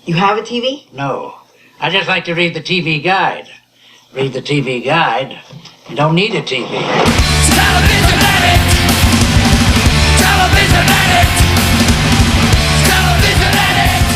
You have a TV? No. I just like to read the TV guide. Read the TV guide. You don't need a TV. Television addict! Television addict! Television addict!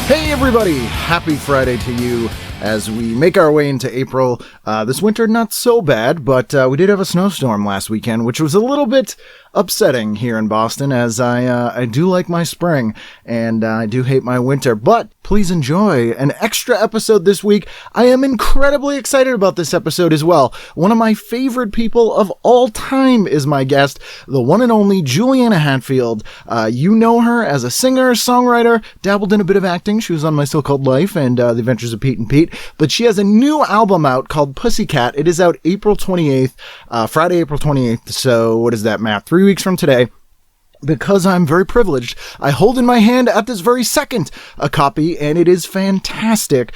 Hey everybody! Happy Friday to you as we make our way into April. This winter not so bad, but we did have a snowstorm last weekend, which was a little bit upsetting here in Boston, as I do like my spring and I do hate my winter. But please enjoy an extra episode this week. I am incredibly excited about this episode as well. One of my favorite people of all time is my guest, the one and only Juliana Hatfield. You know her as a singer, songwriter, dabbled in a bit of acting. She was on My So-Called Life and The Adventures of Pete and Pete. But she has a new album out called Pussycat. It is out April 28th, Friday, April 28th. So what is that math? 3 weeks from today. Because I'm very privileged, I hold in my hand at this very second a copy, and it is fantastic.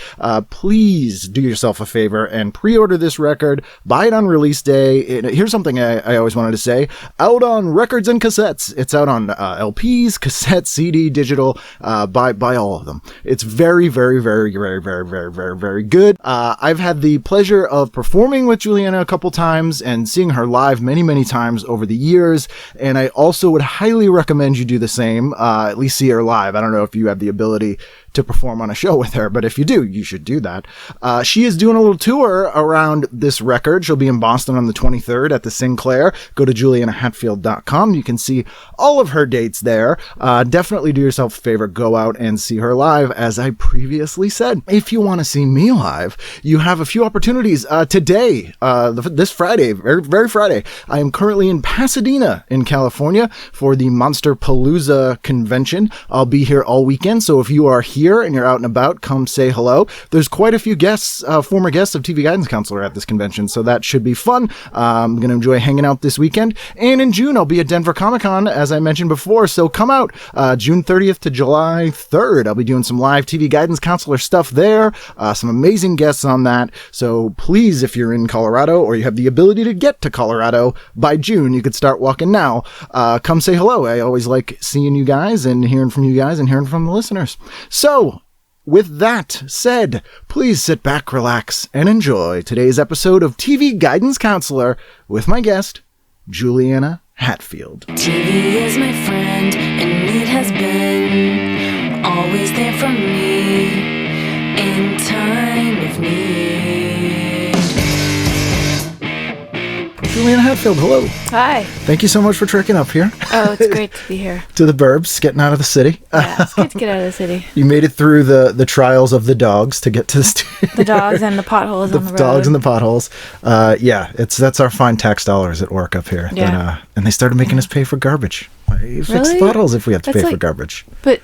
Please do yourself a favor and pre-order this record. Buy it on release day. Here's something I always wanted to say. Out on records and cassettes. It's out on LPs, cassette, CD, digital. Buy all of them. It's very, very, very, very, very, very, very, very good. I've had the pleasure of performing with Juliana a couple times and seeing her live many, many times over the years, and I also would highly recommend you do the same, at least see her live. I don't know if you have the ability to perform on a show with her, but if you do, you should do that. She is doing a little tour around this record. She'll be in Boston on the 23rd at the Sinclair. Go to julianahatfield.com. You can see all of her dates there. Definitely do yourself a favor. Go out and see her live, as I previously said. If you want to see me live, you have a few opportunities. Today, this Friday, very Friday, I am currently in Pasadena in California for the Monster Palooza convention. I'll be here all weekend, so if you are here and you're out and about, come say hello. There's quite a few guests, former guests of TV Guidance Counselor at this convention, so that should be fun. I'm going to enjoy hanging out this weekend. And in June, I'll be at Denver Comic Con, as I mentioned before, so come out June 30th to July 3rd. I'll be doing some live TV Guidance Counselor stuff there, some amazing guests on that. So please, if you're in Colorado or you have the ability to get to Colorado by June, you could start walking now. Come say hello. I always like seeing you guys and hearing from you guys and hearing from the listeners. So, with that said, please sit back, relax, and enjoy today's episode of TV Guidance Counselor with my guest, Juliana Hatfield. TV is my friend, and it has been always there for me in time of need. Juliana Hatfield, hello. Hi. Thank you so much for trekking up here. Oh, it's great to be here. To the burbs, getting out of the city. Yeah, it's good to get out of the city. You made it through the trials of the dogs to get to the studio. The dogs and the potholes on the road. The dogs and the potholes. Yeah, that's our fine tax dollars at work up here. Yeah. And they started making us pay for garbage. Why fix Really? potholes if we have to That's pay for like- garbage? But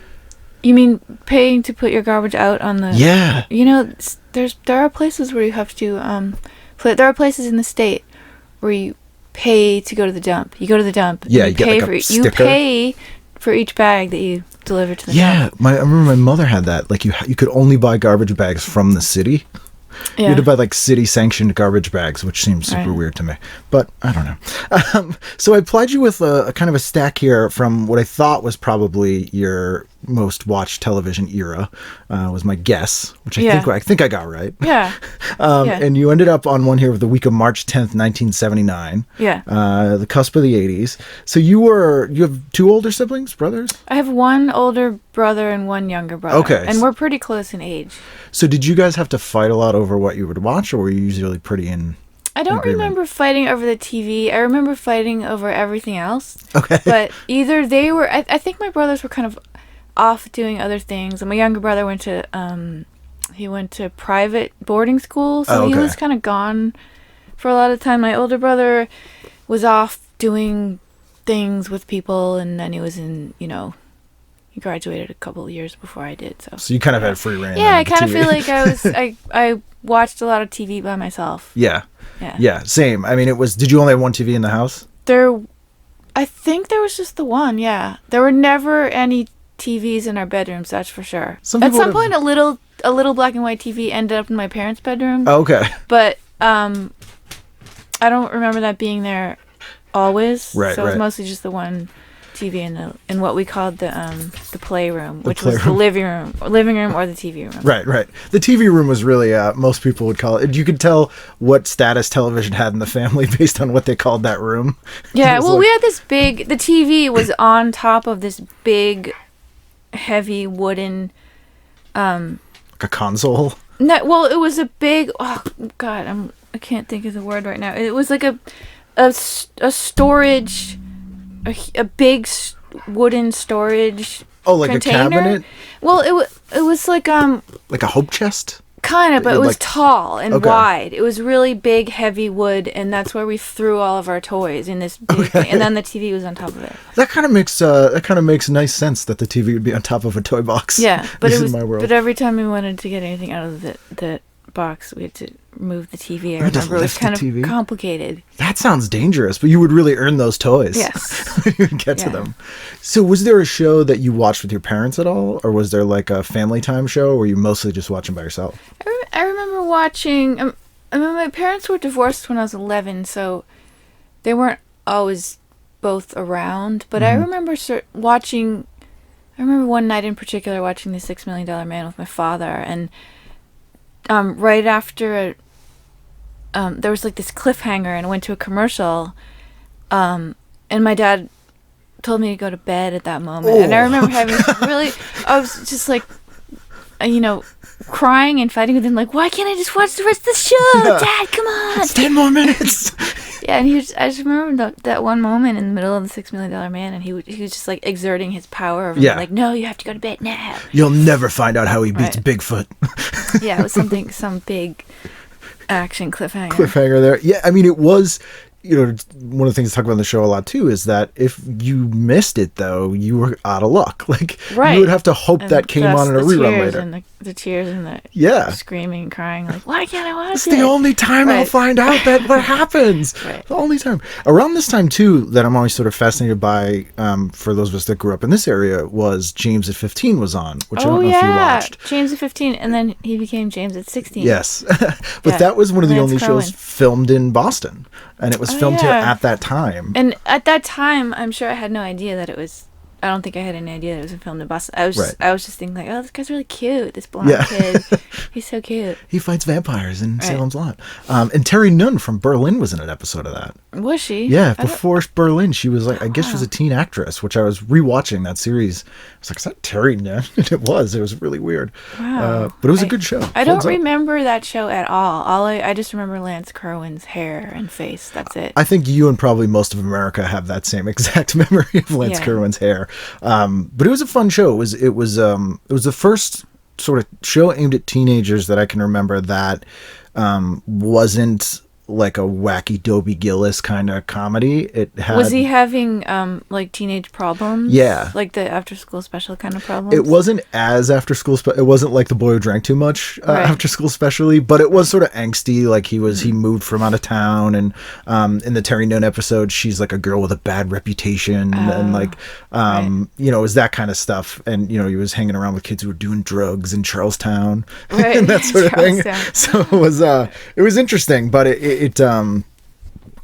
you mean paying to put your garbage out on the... Yeah. You know, there are places where you have to... there are places in the state where you pay to go to the dump. You go to the dump. Yeah, and you get like a sticker. You pay for each bag that you deliver to the dump. Yeah, I remember my mother had that. Like you could only buy garbage bags from the city. You had to buy like city-sanctioned garbage bags, which seems super weird to me. But I don't know. So I applied you with a kind of a stack here from what I thought was probably your most watched television era, was my guess, which I think I got right. Yeah. And you ended up on one here with the week of March 10th, 1979. Yeah. The cusp of the 80s. So you have two older siblings, brothers? I have one older brother and one younger brother. Okay. And we're pretty close in age. So did you guys have to fight a lot over what you would watch, or were you usually pretty in I don't agreement? remember fighting over the TV. I remember fighting over everything else. Okay. But either they were... I think my brothers were kind of off doing other things. And my younger brother went to private boarding school. So he was kind of gone for a lot of time. My older brother was off doing things with people. And then he was in, he graduated a couple of years before I did. So you kind of had free reign. Yeah, I kind of feel like I watched a lot of TV by myself. Yeah. Yeah. Yeah, same. I mean, did you only have one TV in the house? I think there was just the one, yeah. There were never any TVs in our bedrooms, that's for sure. At some point, a little black and white TV ended up in my parents' bedroom. Oh, okay. But I don't remember that being there always. Right, so it was mostly just the one TV in what we called the playroom, which was the living room or the TV room. Right. The TV room was really most people would call it. You could tell what status television had in the family based on what they called that room. Yeah, well, we had this big. The TV was on top of this big, heavy wooden. Like a console. No, well, it was a big. Oh God, I can't think of the word right now. It was like a storage. A big wooden storage like container. A cabinet? Well, it was like a hope chest? Kind of, but it was tall and Okay. wide. It was really big, heavy wood, and that's where we threw all of our toys in this big thing. And then the TV was on top of it. That kind of makes nice sense that the TV would be on top of a toy box. Yeah, but but every time we wanted to get anything out of the box, we had to move the TV. I remember it was kind of complicated. That sounds dangerous, but you would really earn those toys. Yes. You would get to them. So was there a show that you watched with your parents at all? Or was there like a family time show, or were you mostly just watching by yourself? I remember watching... I mean, my parents were divorced when I was 11, so they weren't always both around. But I remember watching... I remember one night in particular watching The $6 Million Man with my father, and right after there was like this cliffhanger and it went to a commercial, and my dad told me to go to bed at that moment. And I remember having I was just like, crying and fighting with him, like, why can't I just watch the rest of the show? Dad, come on, it's 10 more minutes. Yeah, and I just remember that one moment in the middle of The $6 Million Man, and he was just like exerting his power over me, like, no, you have to go to bed now. You'll never find out how he beats Bigfoot. Yeah, it was some big action cliffhanger there. Yeah, I mean, it was, one of the things to talk about on the show a lot too is that if you missed it, though, you were out of luck. Like, you would have to hope that came on in a rerun later. And the tears and the screaming and crying, like, why can't I watch it? It's the only time I'll find out that what happens. The only time. Around this time too, that I'm always sort of fascinated by, for those of us that grew up in this area, was James at 15 was on, which I don't know if you watched. James at 15, and then he became James at 16. Yes. But that was one of the only shows filmed in Boston. And it was filmed here at that time. And at that time, I'm sure I had no idea that it was... I don't think I had any idea that it was filmed in Boston. I was just thinking, like, oh, this guy's really cute. This blonde kid. He's so cute. He fights vampires in Salem's Lot. And Terry Nunn from Berlin was in an episode of that. Was she? Yeah, before Berlin, she was like, I guess she was a teen actress, which I was rewatching that series. I was like, is that Terry Nunn? And it was really weird. Wow. But it was a good show. I don't remember that show at all. I just remember Lance Kerwin's hair and face. That's it. I think you and probably most of America have that same exact memory of Lance Kerwin's hair. But it was a fun show. It was the first sort of show aimed at teenagers that I can remember that wasn't like a wacky Dobie Gillis kind of comedy. It had... Was he having like teenage problems? Yeah. Like the after school special kind of problems? It wasn't as after school it wasn't like The Boy Who Drank Too Much after school specially, but it was sort of angsty. Like he moved from out of town, and in the Terry Nunn episode, she's like a girl with a bad reputation, and like it was that kind of stuff. And he was hanging around with kids who were doing drugs in Charlestown and that sort of thing. So it was interesting, but it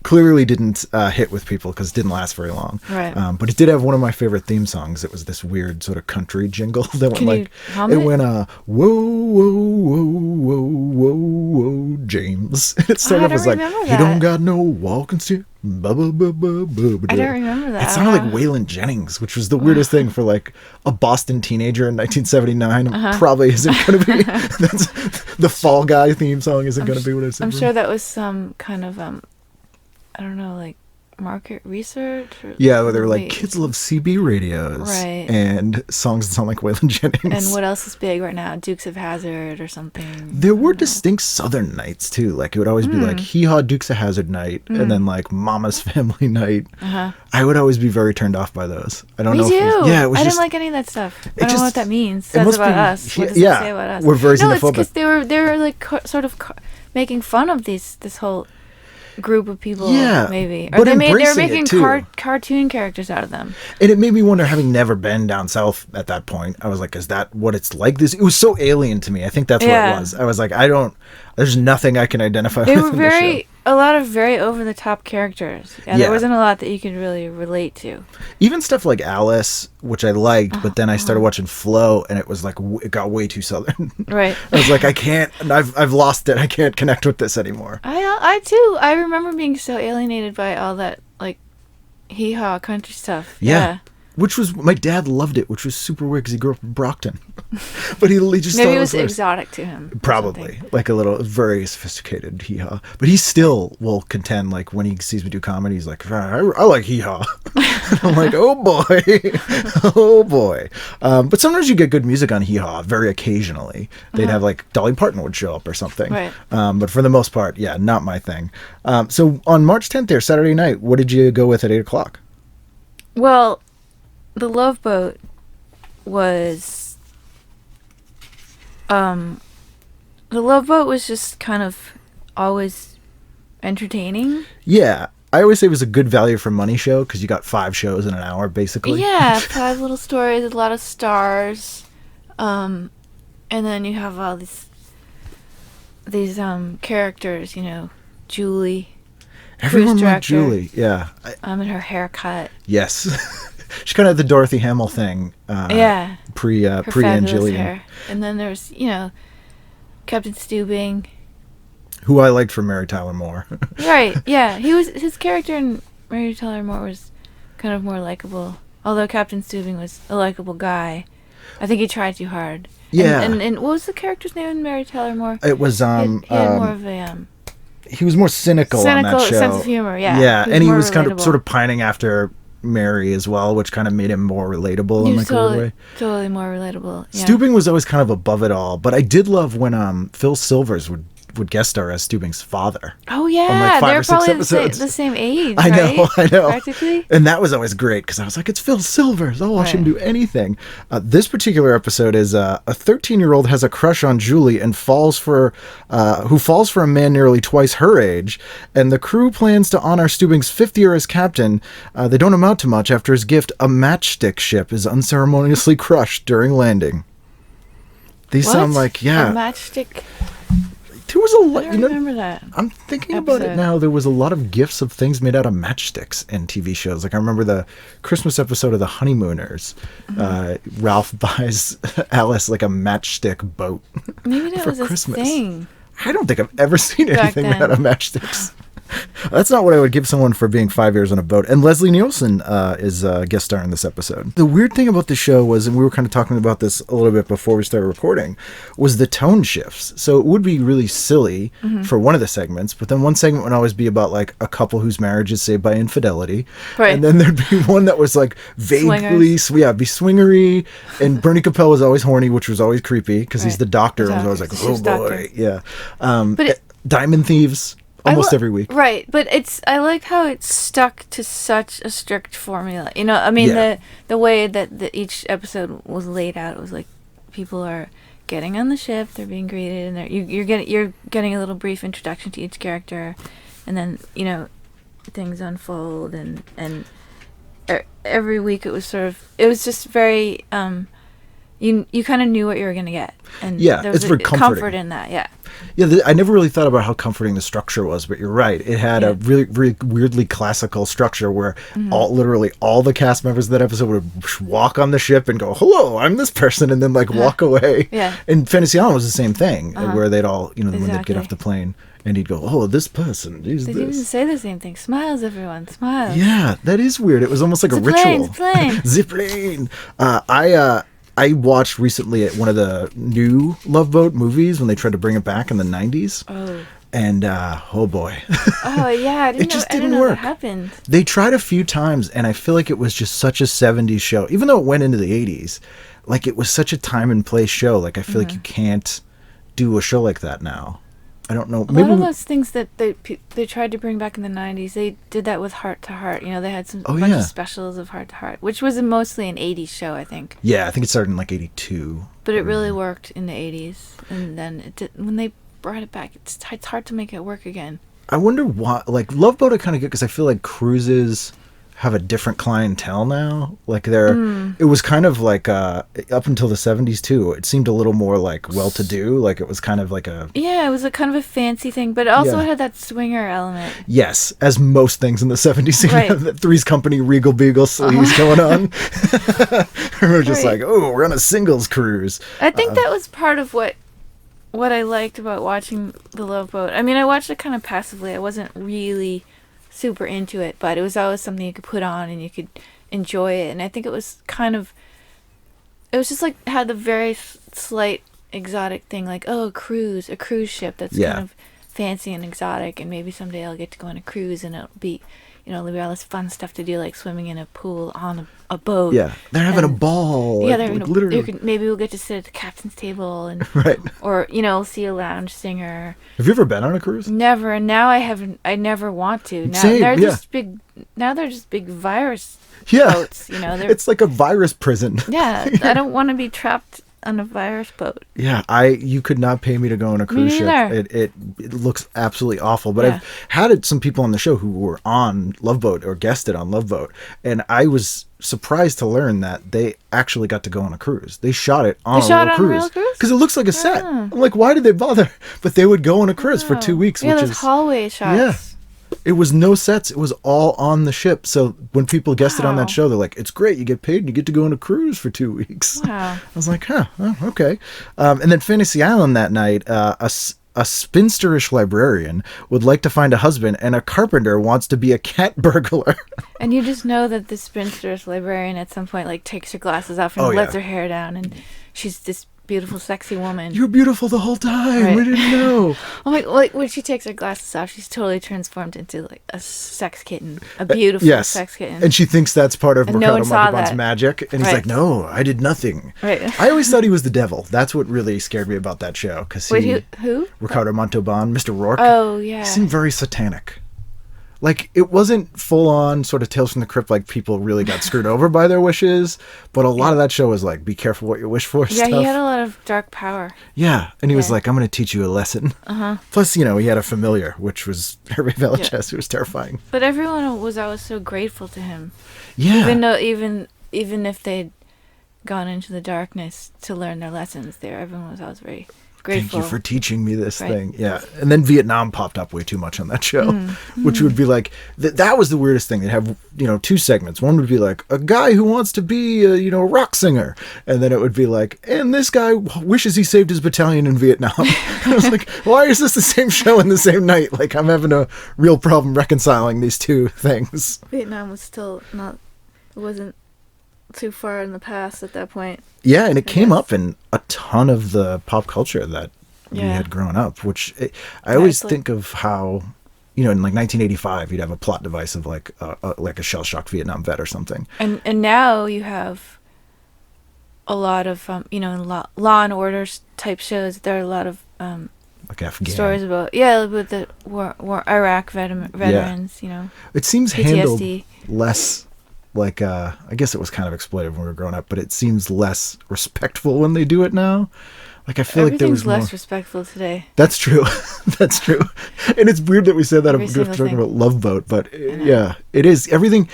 clearly didn't hit with people because it didn't last very long. Right. But it did have one of my favorite theme songs. It was this weird sort of country jingle that went like, it went whoa, whoa, whoa, whoa, whoa, whoa, James. And it started off as like, he don't got no walking stick. I don't remember that. It sounded like Waylon Jennings, which was the weirdest thing for like a Boston teenager in 1979. Probably isn't going to be. That's the Fall Guy theme song isn't going to be what it's. I'm sure that was some kind of I don't know, like market research. Where they were like, kids love CB radios, and songs that sound like Waylon Jennings. And what else is big right now? Dukes of Hazzard or something. There were distinct Southern nights too. Like it would always be like Hee Haw Dukes of Hazzard night, and then like Mama's Family night. I would always be very turned off by those. I don't know. Me too. It was I didn't like any of that stuff. I don't know what that means. Says about us. What does it say about us? We're very xenophobic. No, it's because they were like sort of making fun of this whole group of people, maybe, or they were making cartoon characters out of them. And it made me wonder, having never been down south at that point, I was like, is that what it's like? It was so alien to me. I think that's what it was. I was like, there's nothing I can identify with. They were very a lot of very over-the-top characters. Yeah, there wasn't a lot that you could really relate to. Even stuff like Alice, which I liked, but then I started watching Flo, and it was like, it got way too Southern. Right. I was like, I can't, I've lost it. I can't connect with this anymore. I too. I remember being so alienated by all that, like, hee-haw country stuff. Yeah. Which was, my dad loved it, which was super weird because he grew up in Brockton. But he just maybe thought it was worse. exotic to him. Probably. Like a little, very sophisticated hee-haw. But he still will contend, like, when he sees me do comedy, he's like, I like hee-haw. I'm like, oh boy. Oh boy. But sometimes you get good music on hee-haw, very occasionally. They'd have, like, Dolly Parton would show up or something. Right. But for the most part, yeah, not my thing. So on March 10th there, Saturday night, what did you go with at 8 o'clock? Well, the Love Boat was just kind of always entertaining. Yeah, I always say it was a good value for money show because you got 5 shows in an hour basically. Yeah, 5 little stories, a lot of stars, and then you have all these characters, you know, Julie. Everyone liked Julie, yeah. And her haircut. Yes. She kind of had the Dorothy Hamill thing. Yeah. Pre Angelian. Hair. And then there's, you know, Captain Stubing. Who I liked from Mary Tyler Moore. Right, yeah. His character in Mary Tyler Moore was kind of more likable. Although Captain Stubing was a likable guy. I think he tried too hard. Yeah. And what was the character's name in Mary Tyler Moore? It was, he had more of a... he was more cynical on that show. Sense of humor, yeah. Yeah, and he was relatable. kind of sort of pining after Mary as well, which kind of made him more relatable in like a weird way. Totally more relatable. Yeah. Stubing was always kind of above it all, but I did love when Phil Silvers would guest star as Stubing's father. Oh yeah, on like 5 they're or 6 probably episodes. the same age. I know, right? I know. Practically. And that was always great because I was like, it's Phil Silvers. I'll watch him do anything. This particular episode is a 13-year-old has a crush on Julie and falls for a man nearly twice her age. And the crew plans to honor Stubing's 5th year as captain. They don't amount to much after his gift, a matchstick ship, is unceremoniously crushed during landing. These sound like, yeah. A matchstick. There was a lot. I don't remember that. I'm thinking about it now. There was a lot of gifts of things made out of matchsticks in TV shows. Like I remember the Christmas episode of The Honeymooners. Mm-hmm. Ralph buys Alice like a matchstick boat. Maybe that for was Christmas. A thing. I don't think I've ever seen anything made out of matchsticks. That's not what I would give someone for being 5 years on a boat. And Leslie Nielsen is a guest star in this episode. The weird thing about the show was, and we were kind of talking about this a little bit before we started recording, was the tone shifts. So it would be really silly for one of the segments, but then one segment would always be about like a couple whose marriage is saved by infidelity. Right. And then there'd be one that was like vaguely, be swingery. And Bernie Capel was always horny, which was always creepy because he's the doctor. And was always like, oh boy. Yeah. But Diamond Thieves. Almost every week. Right, but I like how it's stuck to such a strict formula. You know, I mean, the way that each episode was laid out, it was like people are getting on the ship, they're being greeted, and you're getting a little brief introduction to each character, and then, you know, things unfold, and every week it was just very, you kind of knew what you were going to get. And there was it's very comforting. Comfort in that, yeah. Yeah, I never really thought about how comforting the structure was, but you're right. It had a really, really weirdly classical structure where literally all the cast members of that episode would walk on the ship and go, hello, I'm this person, and then like walk away. Yeah. And Fantasy Island was the same thing, where they'd all, you know, when they'd get off the plane and he'd go, oh, this person, he's They this. didn't say the same thing. Smiles, everyone, smiles. Yeah, that is weird. It was almost like a ritual. Plane. Zip-plane. I watched recently at one of the new Love Boat movies when they tried to bring it back in the 90s. Oh. And, oh boy. Oh, yeah. I didn't know that happened. They tried a few times, and I feel like it was just such a 70s show. Even though it went into the 80s, like it was such a time and place show. Like I feel like you can't do a show like that now. I don't know. A lot of those things that they tried to bring back in the 90s, they did that with Heart to Heart. You know, they had some bunch of specials of Heart to Heart, which was mostly an 80s show, I think. Yeah, I think it started in like 82. But it really worked in the 80s. And then when they brought it back, it's hard to make it work again. I wonder why. Like, Love Boat I kind of get because I feel like cruises have a different clientele now. Like it was kind of like up until the 70s too. It seemed a little more like well-to-do. Like it was kind of like a it was a kind of a fancy thing, but it also had that swinger element. Yes, as most things in the 70s, have that Three's Company Regal Beagle sleeves going on. We're just like, oh, we're on a singles cruise. I think that was part of what I liked about watching The Love Boat. I mean, I watched it kind of passively. I wasn't really super into it, but it was always something you could put on and you could enjoy it. And I think it was just like had the very slight exotic thing, like, oh, a cruise ship that's kind of fancy and exotic, and maybe someday I'll get to go on a cruise and it'll be, there'll be all this fun stuff to do, like swimming in a pool on a boat. Yeah, they're having a ball. Yeah, like, literally. Maybe we'll get to sit at the captain's table and or see a lounge singer. Have you ever been on a cruise? Never, and now I haven't. I never want to. Now they're just big. Now they're just big virus boats. It's like a virus prison. Yeah, I don't want to be trapped on a virus boat. Yeah, you could not pay me to go on a cruise ship. It looks absolutely awful. But I've had some people on the show who were on Love Boat or guested on Love Boat, and I was surprised to learn that they actually got to go on a cruise. They shot it on a real cruise because it looks like a set. I'm like, why did they bother? But they would go on a cruise for 2 weeks. Yeah, those hallway shots. Yeah. It was no sets. It was all on the ship. So when people guested on that show, they're like, it's great. You get paid and you get to go on a cruise for 2 weeks. Wow. I was like, okay. And then Fantasy Island that night, a spinsterish librarian would like to find a husband, and a carpenter wants to be a cat burglar. And you just know that the spinsterish librarian at some point takes her glasses off and lets her hair down, and she's this beautiful, sexy woman. You're beautiful the whole time. We didn't know. Oh my! Like when she takes her glasses off, she's totally transformed into a sex kitten, a beautiful sex kitten. And she thinks that's part of Ricardo Montalban's magic. And he's like, "No, I did nothing." Right. I always thought he was the devil. That's what really scared me about that show. Wait, who? Ricardo Montalban, Mr. Rourke. Oh yeah. He seemed very satanic. Like, it wasn't full-on sort of Tales from the Crypt, like people really got screwed over by their wishes, but a lot of that show was like, be careful what you wish for stuff. Yeah, he had a lot of dark power. Yeah, and he was like, I'm going to teach you a lesson. Uh-huh. Plus, he had a familiar, which was Hervé Villechaize, who was terrifying. But everyone was always so grateful to him. Yeah. Even if they'd gone into the darkness to learn their lessons there, everyone was always very grateful. Thank you for teaching me this thing. Yeah. And then Vietnam popped up way too much on that show, which would be like, that was the weirdest thing. They'd have, 2 segments. One would be like, a guy who wants to be a rock singer. And then it would be like, and this guy wishes he saved his battalion in Vietnam. I was like, why is this the same show in the same night? Like, I'm having a real problem reconciling these two things. Vietnam was still it wasn't too far in the past at that point. Yeah, and it came up in a ton of the pop culture that we had grown up, which I always think of how, in like 1985, you'd have a plot device of like a shell-shocked Vietnam vet or something. And now you have a lot of, in Law and Order type shows, there are a lot of like Afghan stories about, with the war Iraq veterans, It seems PTSD. handled less... Like, I guess it was kind of exploited when we were growing up, but it seems less respectful when they do it now. Like, I feel like there was less respectful today. That's true. That's true. And it's weird that we said that after talking about Love Boat, but yeah, it is. Everything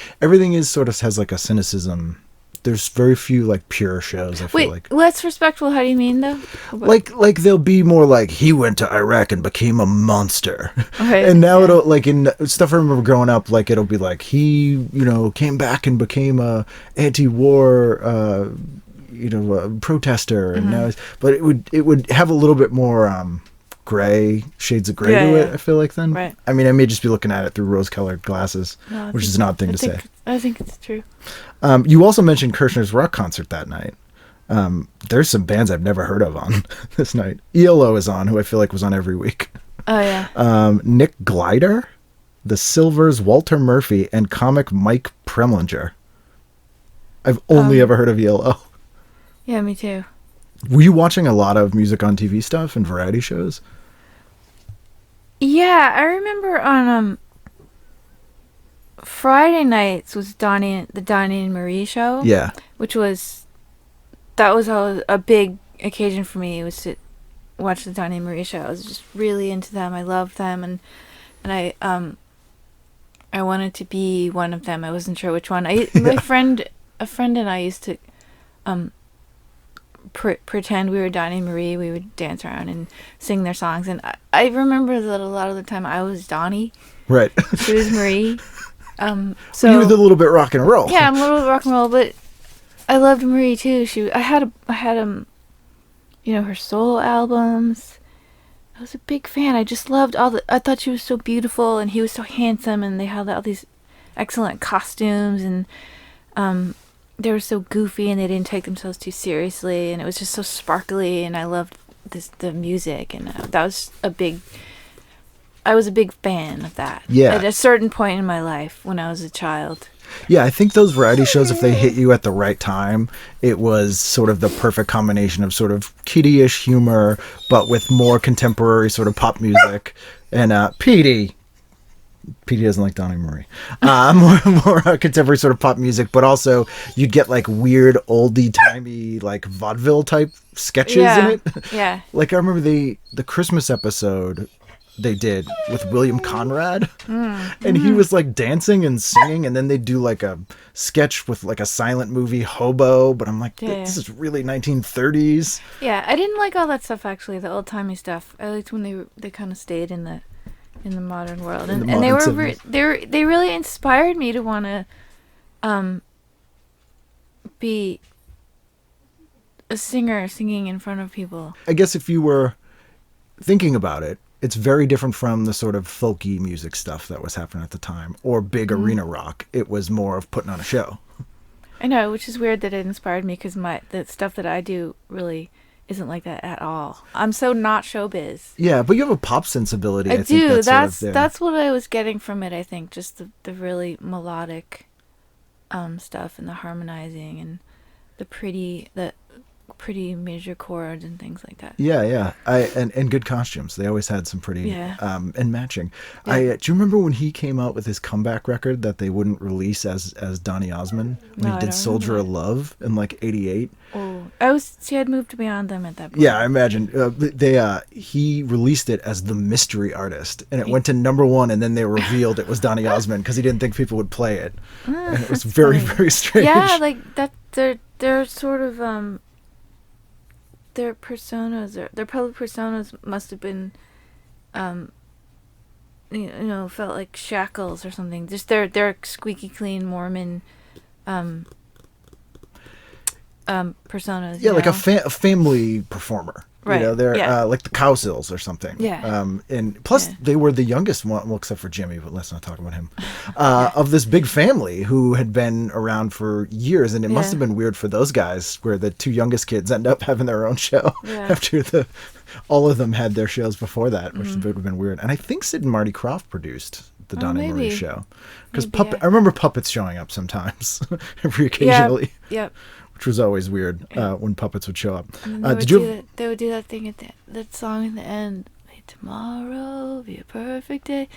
is sort of has like a cynicism. There's very few like pure shows, I feel like. Less respectful, how do you mean though? Like they'll be more like, he went to Iraq and became a monster. Okay. And now it'll, like in stuff I remember growing up, like it'll be like, he, came back and became a anti-war, a protester. And now, but it would have a little bit more, shades of gray to it, I feel like then. Right. I mean, I may just be looking at it through rose-colored glasses, which is an odd thing to say. I think it's true. You also mentioned Kirshner's rock concert that night. There's some bands I've never heard of on this night. ELO is on, who I feel like was on every week. Oh, yeah. Nick Glider, The Silvers, Walter Murphy, and comic Mike Preminger. I've only ever heard of ELO. Yeah, me too. Were you watching a lot of music on TV stuff and variety shows? Yeah, I remember on Friday nights was the Donny and Marie show. Yeah. That was a big occasion for me. It was to watch the Donny and Marie show. I was just really into them. I loved them, and I I wanted to be one of them. I wasn't sure which one. A friend and I used to pretend we were Donny Marie. We would dance around and sing their songs. And I remember that a lot of the time I was Donny. Right. She was Marie. So you were a little bit rock and roll. Yeah, I'm a little bit rock and roll, but I loved Marie too. I had her solo albums. I was a big fan. I just loved I thought she was so beautiful and he was so handsome, and they had all these excellent costumes, and they were so goofy and they didn't take themselves too seriously, and it was just so sparkly, and I loved the music, and I was a big fan of that. Yeah. At a certain point in my life when I was a child. Yeah, I think those variety shows, if they hit you at the right time, it was sort of the perfect combination of sort of kiddie-ish humor, but with more contemporary sort of pop music. And Petey doesn't like Donny Marie. More contemporary sort of pop music, but also you'd get like weird oldie-timey like vaudeville type sketches in it. Yeah. Like I remember the Christmas episode they did with William Conrad, and he was like dancing and singing, and then they'd do like a sketch with like a silent movie Hobo, but I'm like, this is really 1930s. Yeah, I didn't like all that stuff actually, the old timey stuff. I liked when they kind of stayed in the modern world, and they really inspired me to want to be a singer singing in front of people. I guess if you were thinking about it, it's very different from the sort of folky music stuff that was happening at the time, or big arena rock. It was more of putting on a show. I know, which is weird that it inspired me, because the stuff that I do really isn't like that at all. I'm so not showbiz. Yeah, but you have a pop sensibility. I do. Think that's what I was getting from it. I think just the really melodic stuff, and the harmonizing, and the pretty major chords and things like that. Yeah. And good costumes. They always had some pretty and matching. Yeah. Do you remember when he came out with his comeback record that they wouldn't release as Donny Osmond when he did Soldier of Love in like '88? Oh, she had moved beyond them at that point. Yeah, I imagine. He released it as the mystery artist, and it went to #1, and then they revealed it was Donny Osmond because he didn't think people would play it. And it was very, very strange. Yeah, like that. They're sort of their personas, their public personas must have been, felt like shackles or something. Just their squeaky clean Mormon personas. Yeah, like a family performer. Right. They're like the Cowsills or something. Yeah. And plus, they were the youngest one, well, except for Jimmy, but let's not talk about him, of this big family who had been around for years. And it must have been weird for those guys, where the two youngest kids end up having their own show after all of them had their shows before that, which would have been weird. And I think Sid and Marty Krofft produced the Donny Marie show. Because I remember puppets showing up sometimes, every occasionally. Yep. Which was always weird when puppets would show up. They would do that thing at that song in the end. May tomorrow be a perfect day.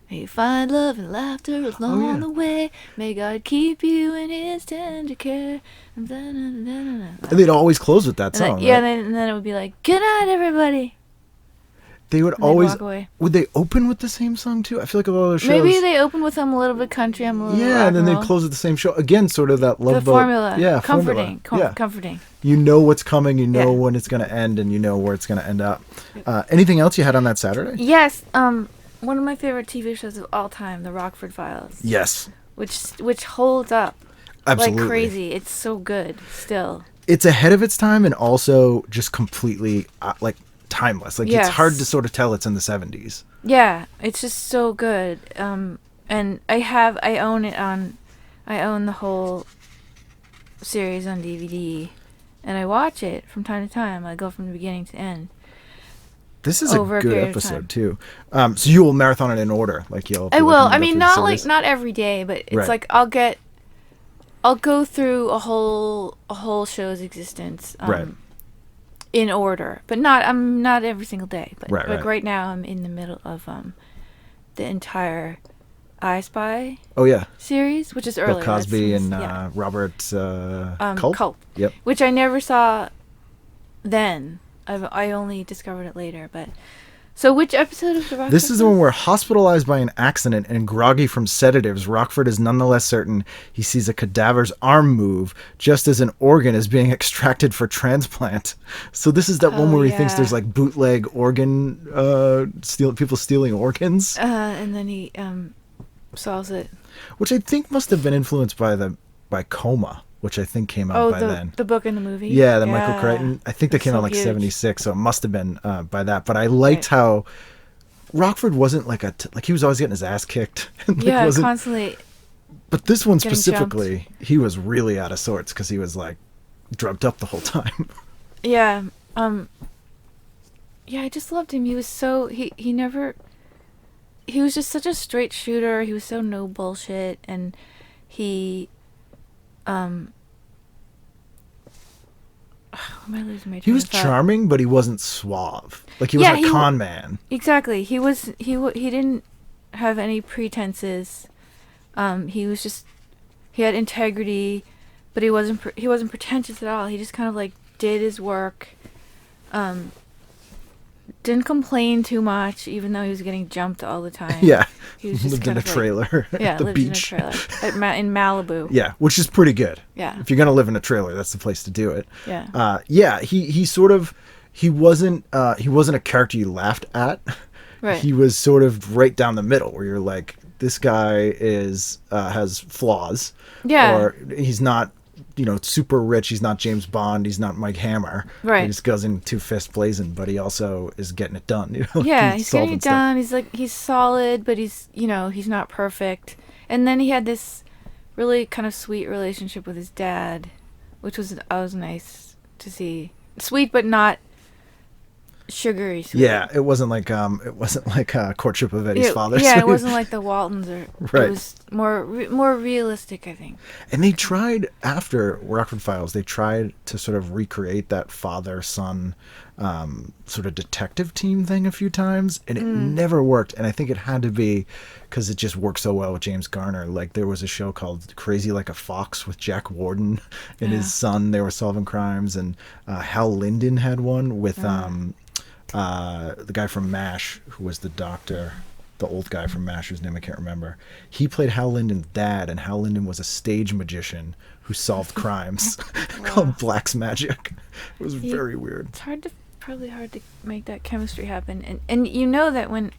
May you find love and laughter along the way. May God keep you in His tender care. And they'd always close with that song. And then it would be like, "Good night, everybody." They would always. Would they open with the same song too? I feel like a lot of those shows. Maybe they open with them a little bit country, I'm a little rock and then they'd close with the same show again. Sort of that love the boat. Formula. Yeah, comforting. Formula. Comforting. You know what's coming. You know when it's going to end, and you know where it's going to end up. Anything else you had on that Saturday? Yes. One of my favorite TV shows of all time, The Rockford Files. Yes. Which holds up. Absolutely. Like crazy. It's so good still. It's ahead of its time, and also just completely timeless. It's hard to sort of tell it's in the 70s. Yeah, it's just so good. And I own the whole series on DVD, and I watch it from time to time. I go from the beginning to end. This is a good episode too. So you will marathon it in order, like you'll. I will. I mean, not every day, but it's like I'll go through a whole show's existence. In order, but I'm not every single day. But right now, I'm in the middle of the entire I Spy. Oh yeah. Series, which is earlier. Bill Cosby and Robert Culp. Yep. Which I never saw then. I only discovered it later, but So which episode of the Rockford This is the one Files? where, hospitalized by an accident and groggy from sedatives, Rockford is nonetheless certain he sees a cadaver's arm move just as an organ is being extracted for transplant. So this is that one where he thinks there's like bootleg organ, people stealing organs. And then he solves it. Which I think must have been influenced by Coma, which I think came out by then. The book and the movie? Yeah, Michael Crichton. I think they came out like huge. 76, so it must have been by that. But I liked how Rockford wasn't like he was always getting his ass kicked. Constantly. But this one specifically, he was really out of sorts because he was like drugged up the whole time. Yeah. I just loved him. He was so he was just such a straight shooter. He was so no bullshit, and he am I losing my train He was of thought? charming, but he wasn't suave. Like he wasn't a con man. Exactly. He didn't have any pretenses. He had integrity, but he wasn't pretentious at all. He just kind of like did his work. Didn't complain too much, even though he was getting jumped all the time. Yeah. He was just lived in a trailer at the beach. In a trailer in Malibu. Yeah, which is pretty good. Yeah. If you're going to live in a trailer, that's the place to do it. Yeah. He wasn't a character you laughed at. Right. He was sort of right down the middle where you're like, this guy has flaws. Yeah. Or he's not, super rich. He's not James Bond. He's not Mike Hammer. Right. He just goes in two fists blazing, but he also is getting it done. Yeah, he's getting it done. He's solid, but he's not perfect. And then he had this really kind of sweet relationship with his dad, which was nice to see. Sweet, but not sugary sweet. Yeah, it wasn't like Courtship of Eddie's Father. Yeah, it wasn't like the Waltons Right. It was more realistic, I think. And they tried, after Rockford Files, they tried to sort of recreate that father-son sort of detective team thing a few times, and it never worked. And I think it had to be because it just worked so well with James Garner. Like, there was a show called Crazy Like a Fox with Jack Warden and his son. They were solving crimes. And Hal Linden had one with the guy from MASH, who was the doctor, the old guy from MASH, whose name I can't remember. He played Hal Linden's dad, and Hal Linden was a stage magician who solved crimes called Black's Magic. It was very weird. It's probably hard to make that chemistry happen. And you know that when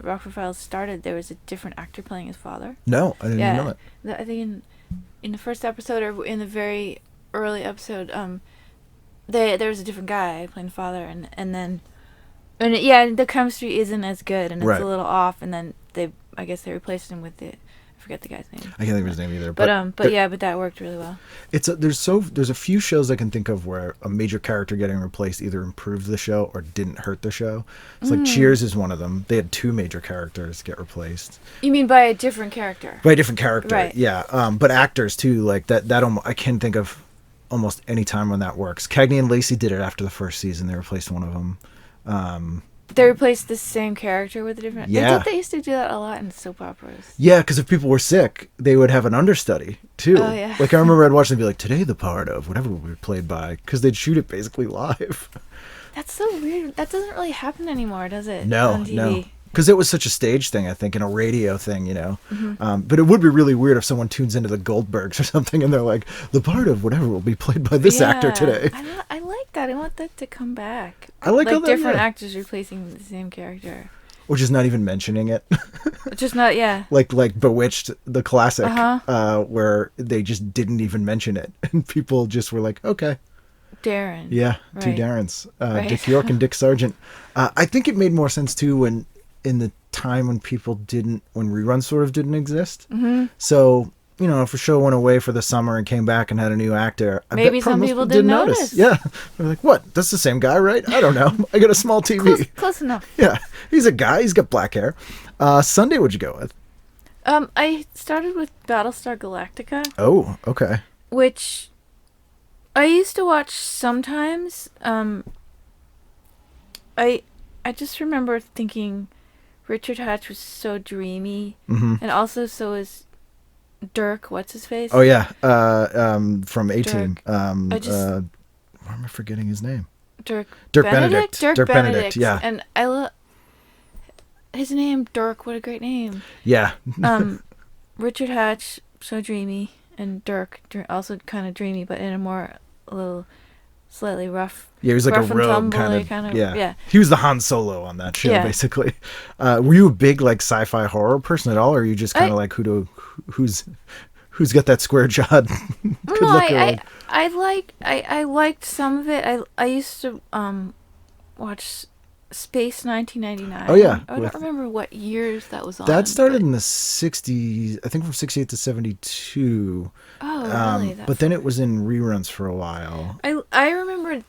Rockford Files started, there was a different actor playing his father? No, I didn't even know it. I think in the first episode, or in the very early episode, there was a different guy playing the father, and the chemistry isn't as good, and it's a little off, and then I guess they replaced him with I forget the guy's name. I can't think of his name either. But that worked really well. There's a few shows I can think of where a major character getting replaced either improved the show or didn't hurt the show. It's like Cheers is one of them. They had two major characters get replaced. You mean by a different character? By a different character, right? Yeah. But actors too, like that. I can think of almost any time when that works. Cagney and Lacey did it after the first season. They replaced one of them. They replaced the same character with a different... Yeah. I thought they used to do that a lot in soap operas. Yeah, because if people were sick, they would have an understudy, too. Oh, yeah. Like, I remember I'd watch them be like, today the part of whatever will be played by, because they'd shoot it basically live. That's so weird. That doesn't really happen anymore, does it? No, on TV? no. Because it was such a stage thing, I think, and a radio thing, Mm-hmm. But it would be really weird if someone tunes into the Goldbergs or something and they're like, the part of whatever will be played by this actor today. I like that. I want that to come back. I like how different actors replacing the same character. Or just not even mentioning it. Just not, yeah. Like Bewitched, the classic, where they just didn't even mention it. And people just were like, okay. Darren. Yeah, right. two Darrens. Right. Dick York and Dick Sargent. I think it made more sense, too, when in the time when when reruns sort of didn't exist. Mm-hmm. So, if a show went away for the summer and came back and had a new actor, maybe some people didn't notice. Yeah. They're like, what? That's the same guy, right? I don't know. I got a small TV. Close enough. Yeah. He's a guy. He's got black hair. Sunday, what'd you go with? I started with Battlestar Galactica. Oh, okay. Which I used to watch sometimes. I just remember thinking Richard Hatch was so dreamy, and also so is Dirk. What's his face? Oh yeah, from A-Team. Why am I forgetting his name? Dirk Benedict. Dirk Benedict. Yeah. And I love his name, Dirk. What a great name. Yeah. Richard Hatch, so dreamy, and Dirk, also kind of dreamy, but in a little slightly rough. Yeah, he was like a rogue kind of. Yeah. He was the Han Solo on that show, basically. Were you a big like sci-fi horror person at all, or are you just kind of like who's got that square jawed? I liked some of it. I used to watch Space 1999. Oh yeah, I don't remember what years that was on. That started in the 60s, I think from 68 to 72. Oh, really? But then it was in reruns for a while. I remember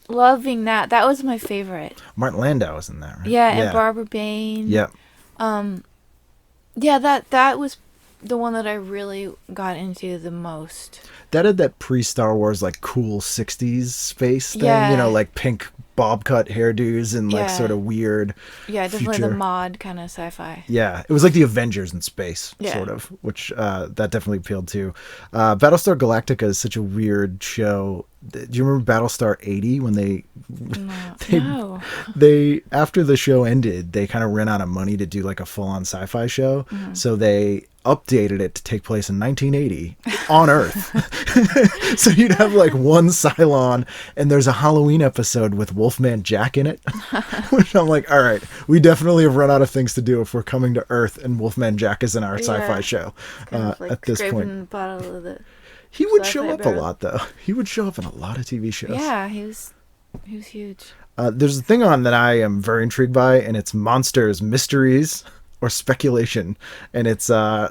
loving that. That was my favorite. Martin Landau was in that, right? Yeah, and Barbara Bain. Yep. Yeah, that was the one that I really got into the most. That had that pre-Star Wars like cool 60s space thing, like pink bob cut hairdos and like sort of weird definitely future. The mod kind of sci-fi. Yeah, it was like the Avengers in space, sort of, which that definitely appealed to. Battlestar Galactica is such a weird show. Do you remember Battlestar 80 when they after the show ended, they kind of ran out of money to do like a full-on sci-fi show, so they updated it to take place in 1980 on Earth. So you'd have like one Cylon, and there's a Halloween episode with Wolfman Jack in it, which I'm like, all right, we definitely have run out of things to do if we're coming to Earth and Wolfman Jack is in our sci-fi show at this point. He would show up a lot, though. He would show up in a lot of TV shows. Yeah, he was huge. There's a thing on that I am very intrigued by, and it's Monsters, Mysteries, or Speculation. And it's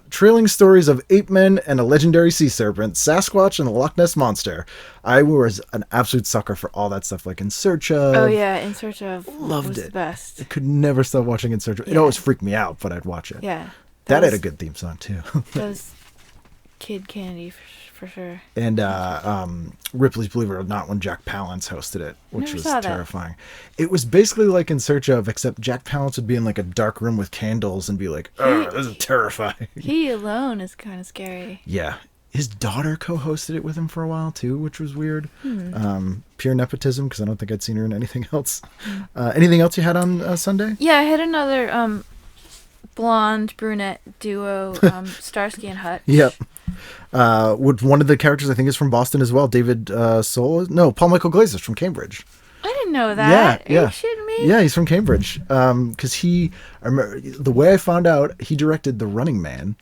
trailing stories of ape men and a legendary sea serpent, Sasquatch and the Loch Ness Monster. I was an absolute sucker for all that stuff, like In Search of. Oh, yeah, In Search of. Loved was it. the best. I could never stop watching In Search of. It always freaked me out, but I'd watch it. Yeah. That had a good theme song, too. That was kid candy for sure. And Ripley's Believe It or Not when Jack Palance hosted it, which was terrifying. It was basically like In Search of, except Jack Palance would be in like a dark room with candles and be like, "Oh, this is terrifying." He alone is kind of scary. Yeah. His daughter co-hosted it with him for a while too, which was weird. Pure nepotism, because I don't think I'd seen her in anything else. Anything else you had on Sunday? Yeah, I had another blonde brunette duo, Starsky and Hutch. Yep. One of the characters I think is from Boston as well. David Paul Michael Glazer's from Cambridge. I didn't know that. Yeah, Are you shitting me? Yeah, he's from Cambridge. Because I remember the way I found out, he directed The Running Man.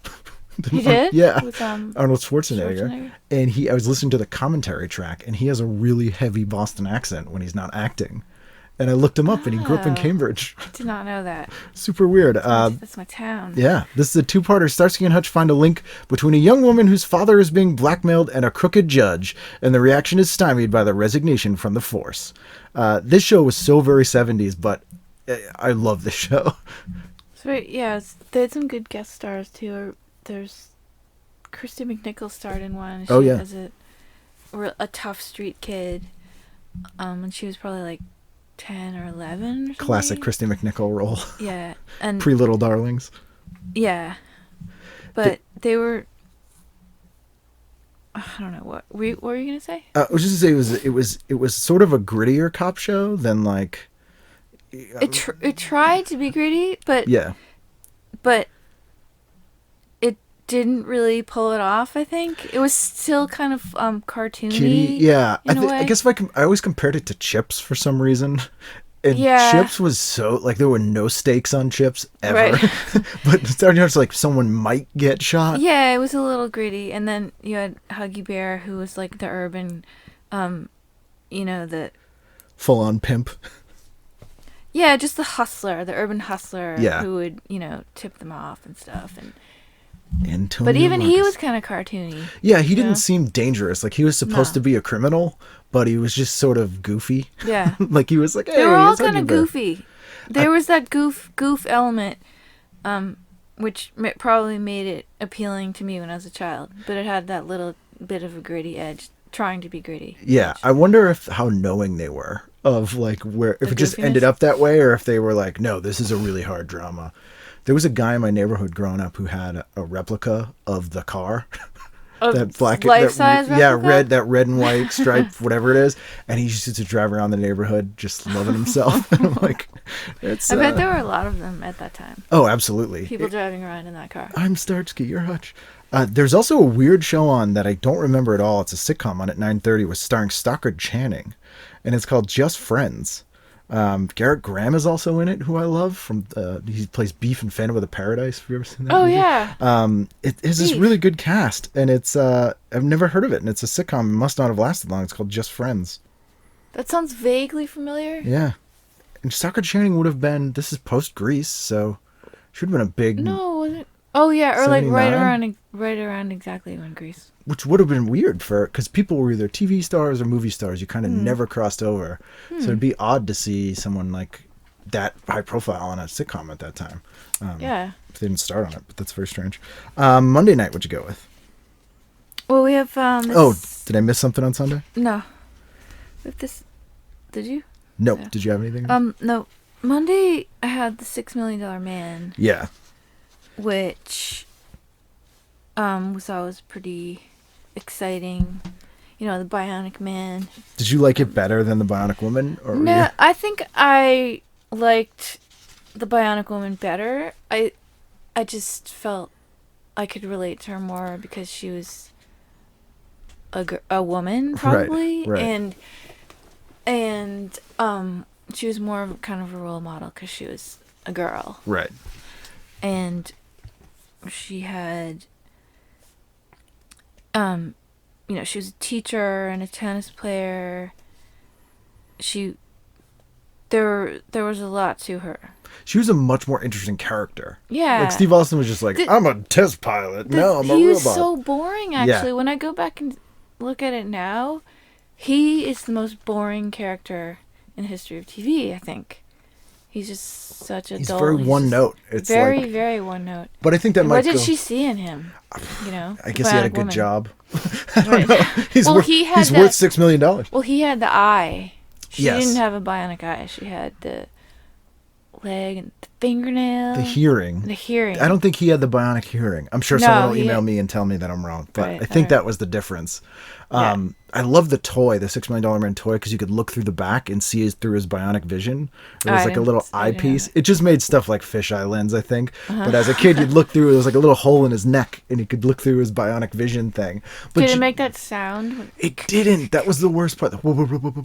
He did? Yeah. With Arnold Schwarzenegger. And I was listening to the commentary track, and he has a really heavy Boston accent when he's not acting. And I looked him up, and he grew up in Cambridge. I did not know that. Super weird. That's my town. Yeah. This is a two-parter. Starsky and Hutch find a link between a young woman whose father is being blackmailed and a crooked judge, and the reaction is stymied by the resignation from the force. This show was so very 70s, but I love this show. So, yeah, they had some good guest stars, too. There's Christy McNichol starred in one. She was a tough street kid. And she was probably like 10 or 11 or something. Classic Christy McNichol role. Yeah. And Pre-Little Darlings. Yeah. But they were... I don't know. What were you going to say? I was just going to say it was sort of a grittier cop show than like... It tried to be gritty, but... Yeah. But... didn't really pull it off. I think it was still kind of cartoony. Kitty, yeah. I guess I always compared it to Chips for some reason, and Chips was so like there were no stakes on Chips ever. Right. But starting out like someone might get shot. Yeah, it was a little gritty, and then you had Huggy Bear, who was like the urban, the full-on pimp. Yeah, just the hustler, the urban hustler, yeah. who would tip them off and stuff and. Antonio but even Marcus. He was kind of cartoony. Yeah, he didn't seem dangerous. Like he was supposed to be a criminal, but he was just sort of goofy. Yeah, like he was like, hey, they were all kind of goofy. There was that goof element, which probably made it appealing to me when I was a child. But it had that little bit of a gritty edge, trying to be gritty. Yeah, I wonder how knowing they were of like if it just ended up that way, or if they were like, no, this is a really hard drama. There was a guy in my neighborhood growing up who had a replica of the car. that black, life-size replica? that red and white stripe, whatever it is, and he just used to drive around the neighborhood just loving himself. And I'm like, it's. I bet there were a lot of them at that time. Oh, absolutely. People driving around in that car. I'm Starsky, you're Hutch. There's also a weird show on that I don't remember at all. It's a sitcom on at 9:30 with starring Stockard Channing, and it's called Just Friends. Garrett Graham is also in it, who I love. From he plays Beef in Phantom of the Paradise. Have you ever seen that? Oh movie? yeah. It is this really good cast, and it's I've never heard of it, and it's a sitcom. It must not have lasted long. It's called Just Friends. That sounds vaguely familiar. Yeah, and Stockard Channing would have been. This is post Grease, so should have been a big. No, was it? Oh yeah, or 79? like right around exactly when Grease. Which would have been weird because people were either TV stars or movie stars. You kind of never crossed over. So it'd be odd to see someone like that high profile on a sitcom at that time. Yeah. If they didn't start on it, but that's very strange. Monday night, what'd you go with? Well, we have Did I miss something on Sunday? No. We have this. Did you? Nope. Yeah. Did you have anything? No. Monday I had the $6 Million Man. Yeah. Which was always pretty exciting. You know, the Bionic Man. Did you like it better than the Bionic Woman? Or No, I think I liked the Bionic Woman better. I just felt I could relate to her more because she was a woman, probably, right. and she was more of kind of a role model because she was a girl, right? And she had, she was a teacher and a tennis player. There was a lot to her. She was a much more interesting character. Yeah. Like Steve Austin was just like, I'm a test pilot. No, I'm a robot. He was so boring, actually. Yeah. When I go back and look at it now, he is the most boring character in the history of TV, I think. He's just such a dull. Very one note. It's very, very one note. But I think that what did she see in him? You know, I guess he had a good job. Right. He's worth $6 million. Well, he had the eye. She yes. didn't have a bionic eye. She had the leg and the fingernail. The hearing. I don't think he had the bionic hearing. I'm sure someone will email me and tell me that I'm wrong. But I think that was the difference. I love the toy, the $6 Million Man toy, because you could look through the back and see through his bionic vision. It was like a little eyepiece. It just made stuff like fisheye lens, I think. But as a kid, you'd look through, there was like a little hole in his neck, and you could look through his bionic vision thing. But did it make that sound? It didn't. That was the worst part.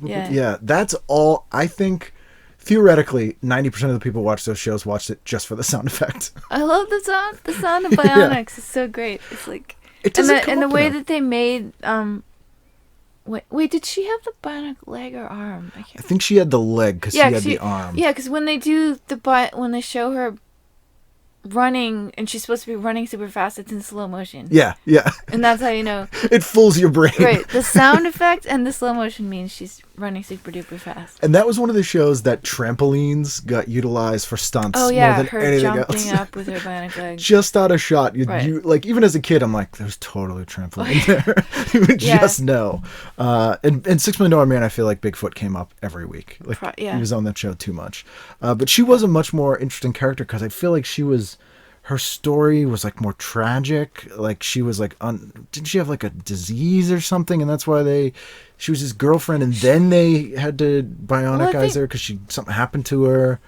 Yeah, that's all. I think, theoretically, 90% of the people watch those shows watched it just for the sound effect. I love the sound. The sound of bionics is so great. It's like... And the way that they made... Wait, did she have the bionic leg or arm? I think she had the leg because she had the arm. Yeah, because when they do when they show her running and she's supposed to be running super fast, it's in slow motion. Yeah. And that's how you know. It fools your brain. Right. The sound effect and the slow motion means she's running super duper fast. And that was one of the shows that trampolines got utilized for stunts more than her anything jumping else. Up with her bionic leg. Just out of shot. You like, even as a kid, I'm like, there's totally a trampoline there. You would just know. And $6 Million Man, I feel like Bigfoot came up every week. Like, he was on that show too much. But she was a much more interesting character because I feel like her story was like more tragic. Like she was like, didn't she have like a disease or something? And that's why she was his girlfriend, and then they had to bionicize her because something happened to her.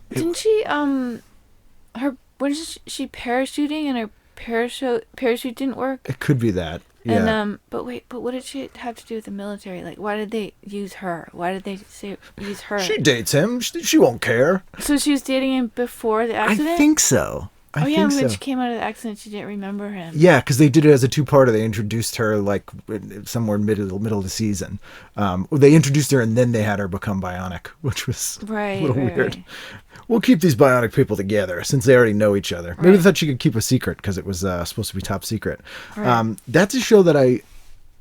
Didn't she? When she parachuting and her parachute didn't work? It could be that. Yeah. And but what did she have to do with the military? Like, why did they use her? Why did they use her? She dates him. She won't care. So she was dating him before the accident? I think so. When she came out of the accident, she didn't remember him. Yeah, because they did it as a two-parter. They introduced her like somewhere middle of the season. They introduced her and then they had her become bionic, which was a little weird. Right. We'll keep these bionic people together since they already know each other. Maybe they thought she could keep a secret because it was supposed to be top secret. Right. That's a show that I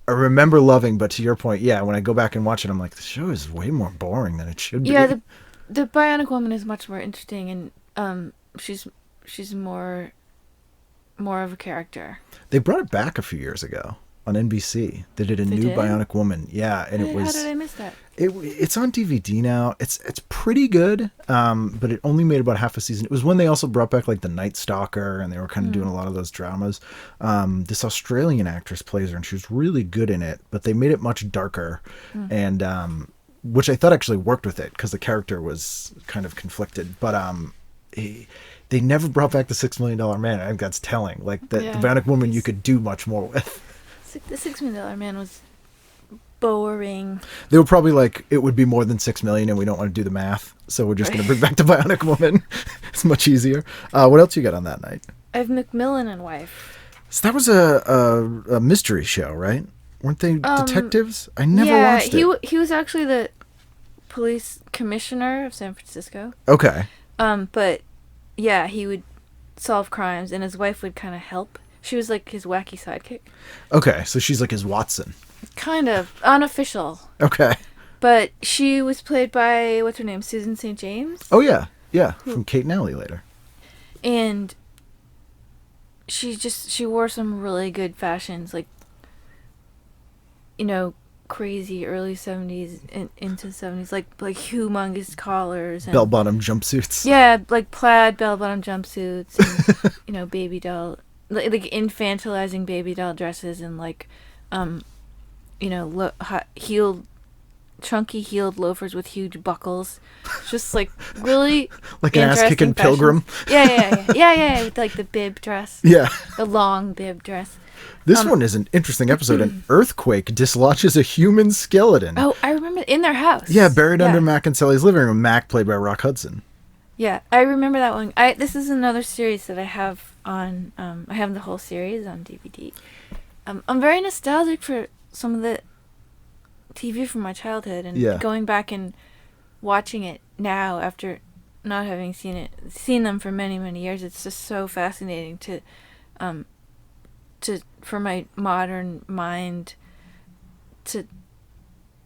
remember loving, but to your point, when I go back and watch it, I'm like, the show is way more boring than it should be. Yeah, the Bionic Woman is much more interesting, and she's more of a character. They brought it back a few years ago. on NBC. They did a new Bionic Woman. Yeah, and it was... How did I miss that? It's on DVD now. It's pretty good, but it only made about half a season. It was when they also brought back like the Night Stalker, and they were kind of doing a lot of those dramas. This Australian actress plays her, and she was really good in it, but they made it much darker, and which I thought actually worked with it because the character was kind of conflicted. But they never brought back the $6 Million Man. I think that's telling. Like the Bionic Woman, you could do much more with. The $6 Million Man was boring. They were probably like, it would be more than 6 million, and we don't want to do the math, so we're just going to bring back the Bionic Woman. It's much easier. What else you got on that night? I have McMillan and Wife. So that was a mystery show, right? Weren't they detectives? I never watched it. He was actually the police commissioner of San Francisco. Okay. But yeah, he would solve crimes, and his wife would kind of help. She was like his wacky sidekick. Okay, so she's like his Watson. Kind of. Unofficial. Okay. But she was played by, what's her name, Susan St. James? Oh, yeah. Yeah, from Kate and Ellie later. And she wore some really good fashions, like, you know, crazy early 70s into 70s, like humongous collars. And, bell-bottom jumpsuits. Yeah, like plaid bell-bottom jumpsuits and, you know, baby doll... like infantilizing baby doll dresses and like, you know, chunky heeled loafers with huge buckles. Just like really like an ass kicking pilgrim. Yeah. With like the bib dress. Yeah. The long bib dress. This one is an interesting episode. An earthquake dislodges a human skeleton. Oh, I remember in their house. Yeah, buried under Mac and Sally's living room. Mac played by Rock Hudson. Yeah, I remember that one. This is another series that I have on. I have the whole series on DVD. I'm very nostalgic for some of the TV from my childhood, and going back and watching it now after not having seen them for many, many years. It's just so fascinating for my modern mind to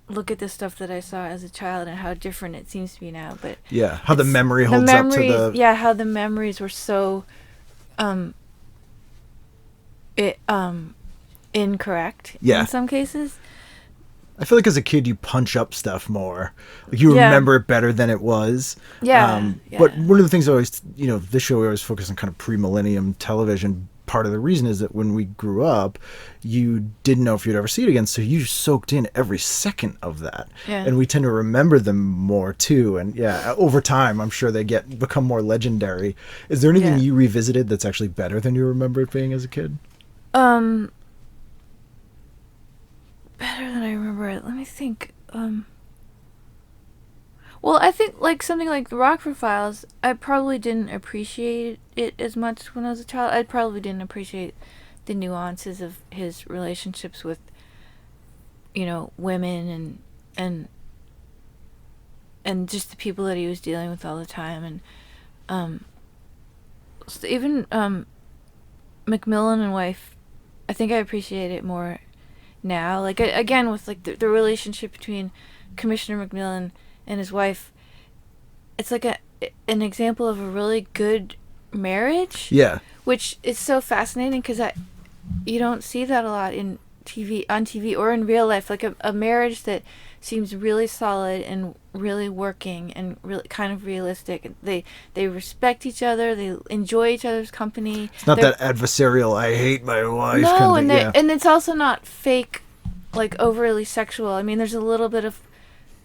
look at the stuff that I saw as a child and how different it seems to be now. But yeah, how the memory holds up to the... how the memories were so incorrect in some cases. I feel like as a kid you punch up stuff more. Like you remember it better than it was. But one of the things I always, you know, this show we always focus on kind of pre-millennium television. Part of the reason is that when we grew up, you didn't know if you'd ever see it again, so you soaked in every second of that. And we tend to remember them more too. And over time, I'm sure they become more legendary. Is there anything you revisited that's actually better than you remember it being as a kid? Better than I remember it. Let me think. Well, I think like something like the Rockford Files, I probably didn't appreciate it as much when I was a child. I probably didn't appreciate the nuances of his relationships with, you know, women and just the people that he was dealing with all the time. And so even McMillan and Wife, I think I appreciate it more now. Like again with like the relationship between Commissioner McMillan and his wife, it's like an example of a really good marriage. Yeah. Which is so fascinating because you don't see that a lot on TV or in real life. Like a marriage that seems really solid and really working and really kind of realistic. They respect each other. They enjoy each other's company. It's not that adversarial, I hate my wife. No, kind of and it's also not fake, like overly sexual. I mean, there's a little bit of,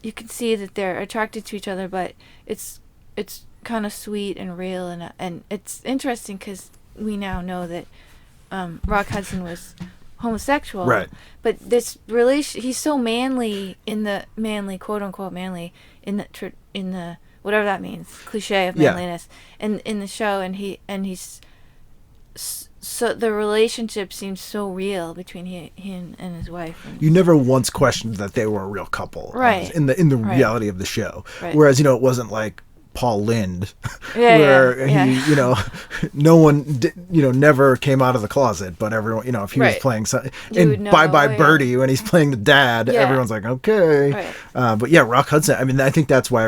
you can see that they're attracted to each other, but it's kind of sweet and real, and it's interesting because we now know that Rock Hudson was homosexual, right? But this he's so manly in the quote unquote manly in the whatever that means, cliche of manliness, in the show, and he's so the relationship seems so real between him and his wife. You never once questioned that they were a real couple, right? In the reality of the show, right. Whereas it wasn't like Paul Lynde, where he, no one, never came out of the closet, but everyone, if he was playing in Bye Bye Birdie when he's playing the dad, everyone's like, okay. Right. But Rock Hudson, I mean, I think that's why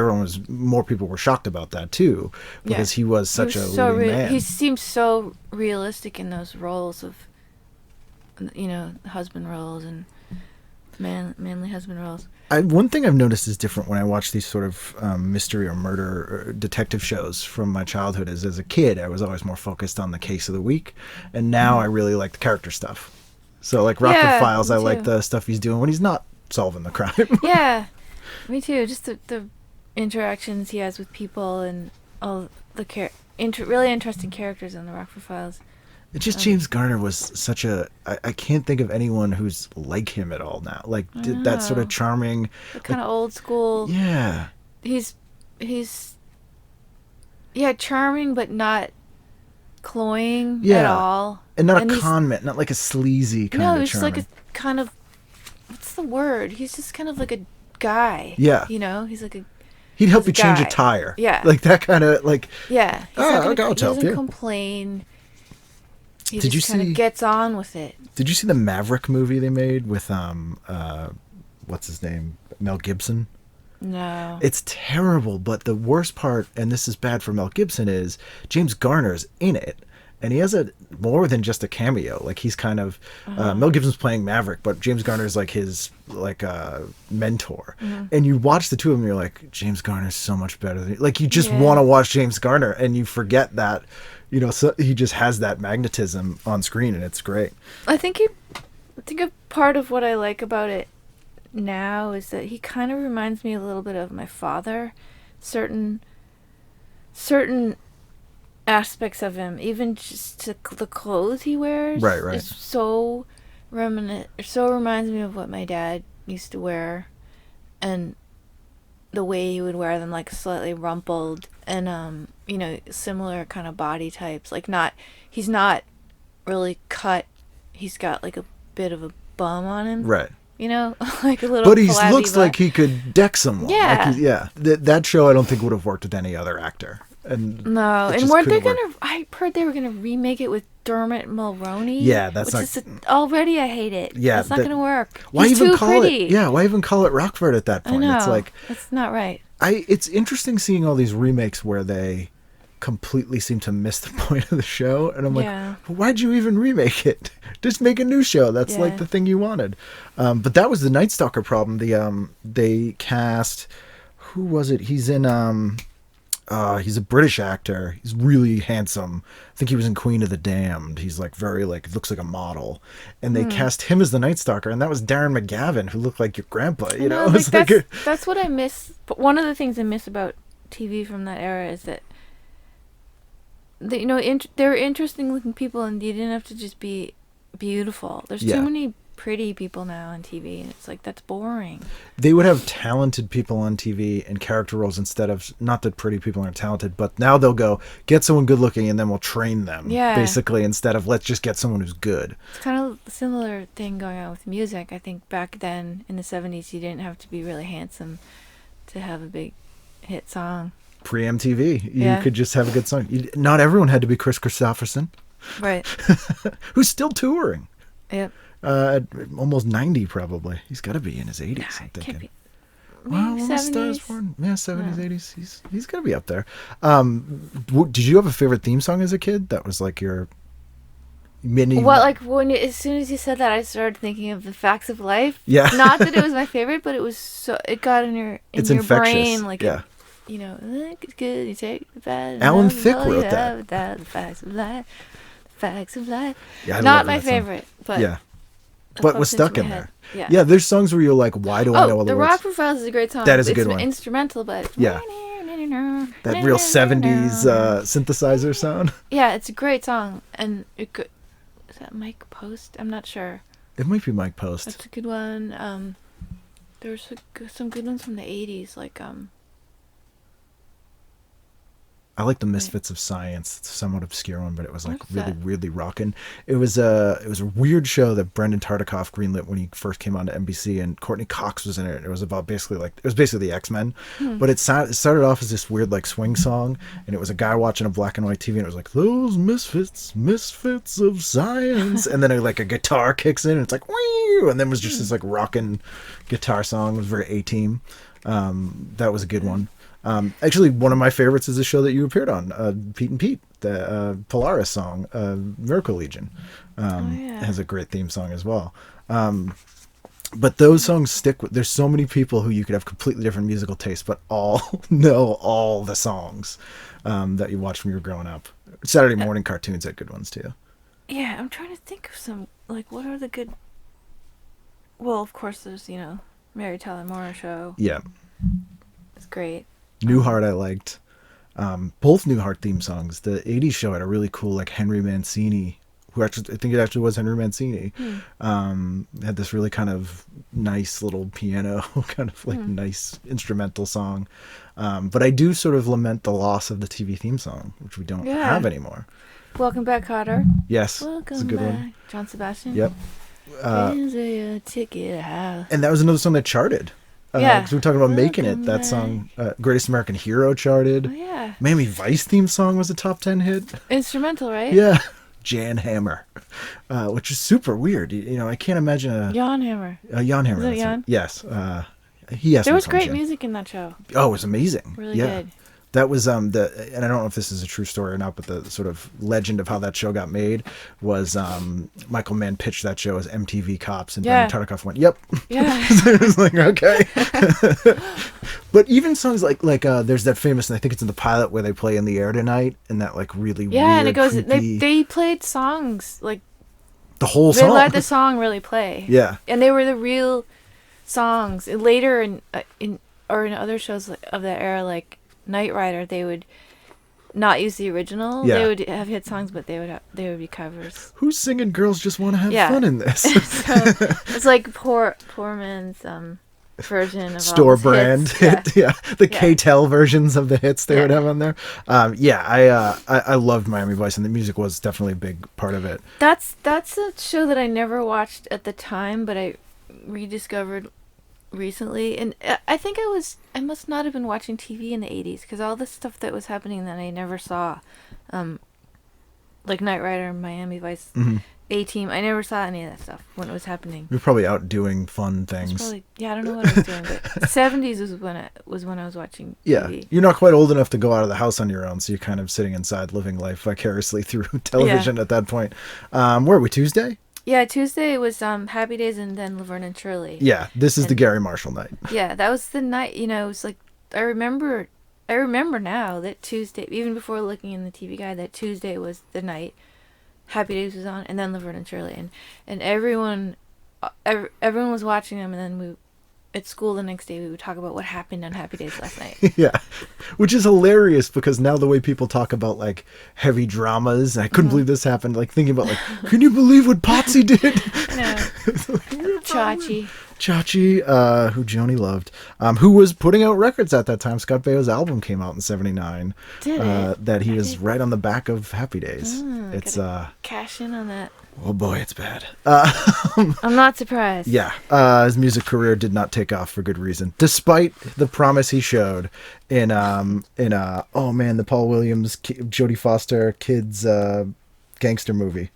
more people were shocked about that too, because he was such a leading man. He seems so realistic in those roles of husband roles and manly husband roles. One thing I've noticed is different when I watch these sort of mystery or murder or detective shows from my childhood is as a kid, I was always more focused on the case of the week. And now I really like the character stuff. So like Rockford Files, I like the stuff he's doing when he's not solving the crime. Yeah, me too. Just the interactions he has with people and all the really interesting characters in the Rockford Files. It's just James Garner was such a... I can't think of anyone who's like him at all now. Like, that sort of charming... Kind of old school... Yeah. He's... Yeah, charming, but not cloying at all. And not a con man. Not like a sleazy kind of charming. No, he's just like a kind of... What's the word? He's just kind of like a guy. Yeah. He's like a... He'd help you change a tire. Yeah. Like that kind of, like... Yeah. I'll help you. He doesn't complain... He Did just kind of gets on with it. Did you see the Maverick movie they made with what's his name? Mel Gibson? No. It's terrible, but the worst part, and this is bad for Mel Gibson, is James Garner's in it. And he has more than just a cameo. Like he's kind of Mel Gibson's playing Maverick, but James Garner's like his mentor. Mm-hmm. And you watch the two of them, and you're like, James Garner's so much better than like you just want to watch James Garner, and you forget that so he just has that magnetism on screen, and it's great. I think a part of what I like about it now is that he kind of reminds me a little bit of my father. Certain aspects of him, even just the clothes he wears, right. is so reminds me of what my dad used to wear, and the way he would wear them, like slightly rumpled, and similar kind of body types. Like he's not really cut. He's got like a bit of a bum on him, right? Like a little. But he looks like he could deck someone. Yeah, That show I don't think would have worked with any other actor. And no, and weren't they gonna? I heard they were gonna remake it with Dermot Mulroney. Yeah, that's already I hate it. Yeah, it's not gonna work. Why He's even too call pretty. it? Yeah, why even call it Rockford at that point? I know. It's like it's not right. It's interesting seeing all these remakes where they completely seem to miss the point of the show, and I'm like, well, why'd you even remake it? Just make a new show. That's like the thing you wanted. But that was the Night Stalker problem. They cast, who was it? He's in he's a British actor. He's really handsome. I think he was in Queen of the Damned. He's like very looks like a model. And they cast him as the Night Stalker, and that was Darren McGavin, who looked like your grandpa. That's what I miss. But one of the things I miss about TV from that era is that they were interesting looking people, and you didn't have to just be beautiful. There's too many pretty people now on TV, and it's like, that's boring. They would have talented people on TV in character roles instead of, not that pretty people aren't talented, but now they'll go get someone good looking and then we'll train them, basically, instead of let's just get someone who's good. It's kind of a similar thing going on with music. I think back then in the 70s you didn't have to be really handsome to have a big hit song. Pre-MTV, you could just have a good song. Not everyone had to be Chris Christopherson, right? Who's still touring. Yep. Almost 90 probably. He's got to be in his 80s, I'm thinking. Well, 70s. Born. Yeah, 70s, 80s. He's got to be up there. Did you have a favorite theme song as a kid? That was like your mini... Well, like as soon as you said that, I started thinking of the Facts of Life. Yeah. Not that it was my favorite, but it was so... It got in your brain. Like, it's good, you take the bad... Alan Thicke wrote that. The Facts of Life. The Facts of Life. Yeah, not my favorite, but... Yeah. But was stuck in there. Yeah, there's songs where you're like, why do I know all the words? The Rockford Files is a great song. That is a good one. It's instrumental, but... Yeah. That real 70s synthesizer sound. Yeah, it's a great song. And it could... Is that Mike Post? I'm not sure. It might be Mike Post. That's a good one. There's some good ones from the 80s, like... I like the Misfits of Science. It's a somewhat obscure one, but it was like really rocking. It was a weird show that Brendan Tartikoff greenlit when he first came on to NBC, and Courtney Cox was in it. It was about basically the X-Men, but it started off as this weird like swing song, and it was a guy watching a black and white TV, and it was like, those misfits of science, and then like a guitar kicks in, and it's like, wee, and then it was just this like rocking guitar song. It was very A-Team. That was a good one. Actually, one of my favorites is a show that you appeared on, Pete and Pete. the Polaris song, Miracle Legion, has a great theme song as well. But those songs stick with, there's so many people who you could have completely different musical tastes, but all know all the songs that you watched when you were growing up. Saturday morning cartoons had good ones too. Yeah, I'm trying to think of some, like, what are the good... Well, of course, there's, Mary Tyler Moore Show. Yeah. It's great. Newhart I liked. Both Newhart theme songs. The 80s show had a really cool, like, Henry Mancini, who actually, I think it actually was Henry Mancini, had this really kind of nice little piano, kind of like nice instrumental song. But I do sort of lament the loss of the TV theme song, which we don't have anymore. Welcome Back, Kotter. Yes, Welcome it's a good back. one. John Sebastian. Yep. Is a ticket house. And that was another song that charted. Because we were talking about Making It. That song, Greatest American Hero, charted. Oh, yeah. Miami Vice theme song was a top 10 hit. Instrumental, right? Yeah. Jan Hammer, which is super weird. I can't imagine Jan Hammer. Jan Hammer. Is it Jan? Yes. He has. There was great music in that show. Oh, it was amazing. Really good. That was and I don't know if this is a true story or not, but the sort of legend of how that show got made was Michael Mann pitched that show as MTV Cops, and Brandon Tartikoff went, "Yep." Yeah. It was like, okay. But even songs like there's that famous, and I think it's in the pilot where they play "In the Air Tonight," and that like really weird, and it goes. Creepy, they played songs like the whole they song. They let the song really play. Yeah. And they were the real songs. Later in other shows of that era, like Knight Rider, they would not use the original. Yeah. They would have hit songs, but they would be covers. Who's singing "Girls Just Want to Have Fun" in this? So it's like poor man's version of store all brand hits. hit. The K-Tel versions of the hits they would have on there. I loved Miami Vice, and the music was definitely a big part of it. That's a show that I never watched at the time, but I rediscovered recently, and I think I must not have been watching TV in the 80s, because all the stuff that was happening that I never saw, like Knight Rider, Miami Vice, A-Team, I never saw any of that stuff when it was happening. We were probably out doing fun things. I don't know what I was doing, but 70s was when I was watching TV. You're not quite old enough to go out of the house on your own, so you're kind of sitting inside living life vicariously through television at that point. Where are we, Tuesday? Yeah, Tuesday was Happy Days, and then Laverne and Shirley. Yeah, this is the Gary Marshall night. Yeah, that was the night, it was like, I remember now that Tuesday, even before looking in the TV guide, that Tuesday was the night Happy Days was on, and then Laverne and Shirley, and everyone was watching them, and then we, at school the next day, we would talk about what happened on Happy Days last night. Yeah, which is hilarious, because now the way people talk about like heavy dramas, I couldn't believe this happened. Like thinking about like, can you believe what Potsy did? No. Chachi, who Joni loved, who was putting out records at that time. Scott Baio's album came out in '79. Did it? That he was right on the back of Happy Days. It's cash in on that. Oh boy, it's bad. I'm not surprised. Yeah, his music career did not take off for good reason, despite the promise he showed in the Paul Williams, Jodie Foster kids gangster movie.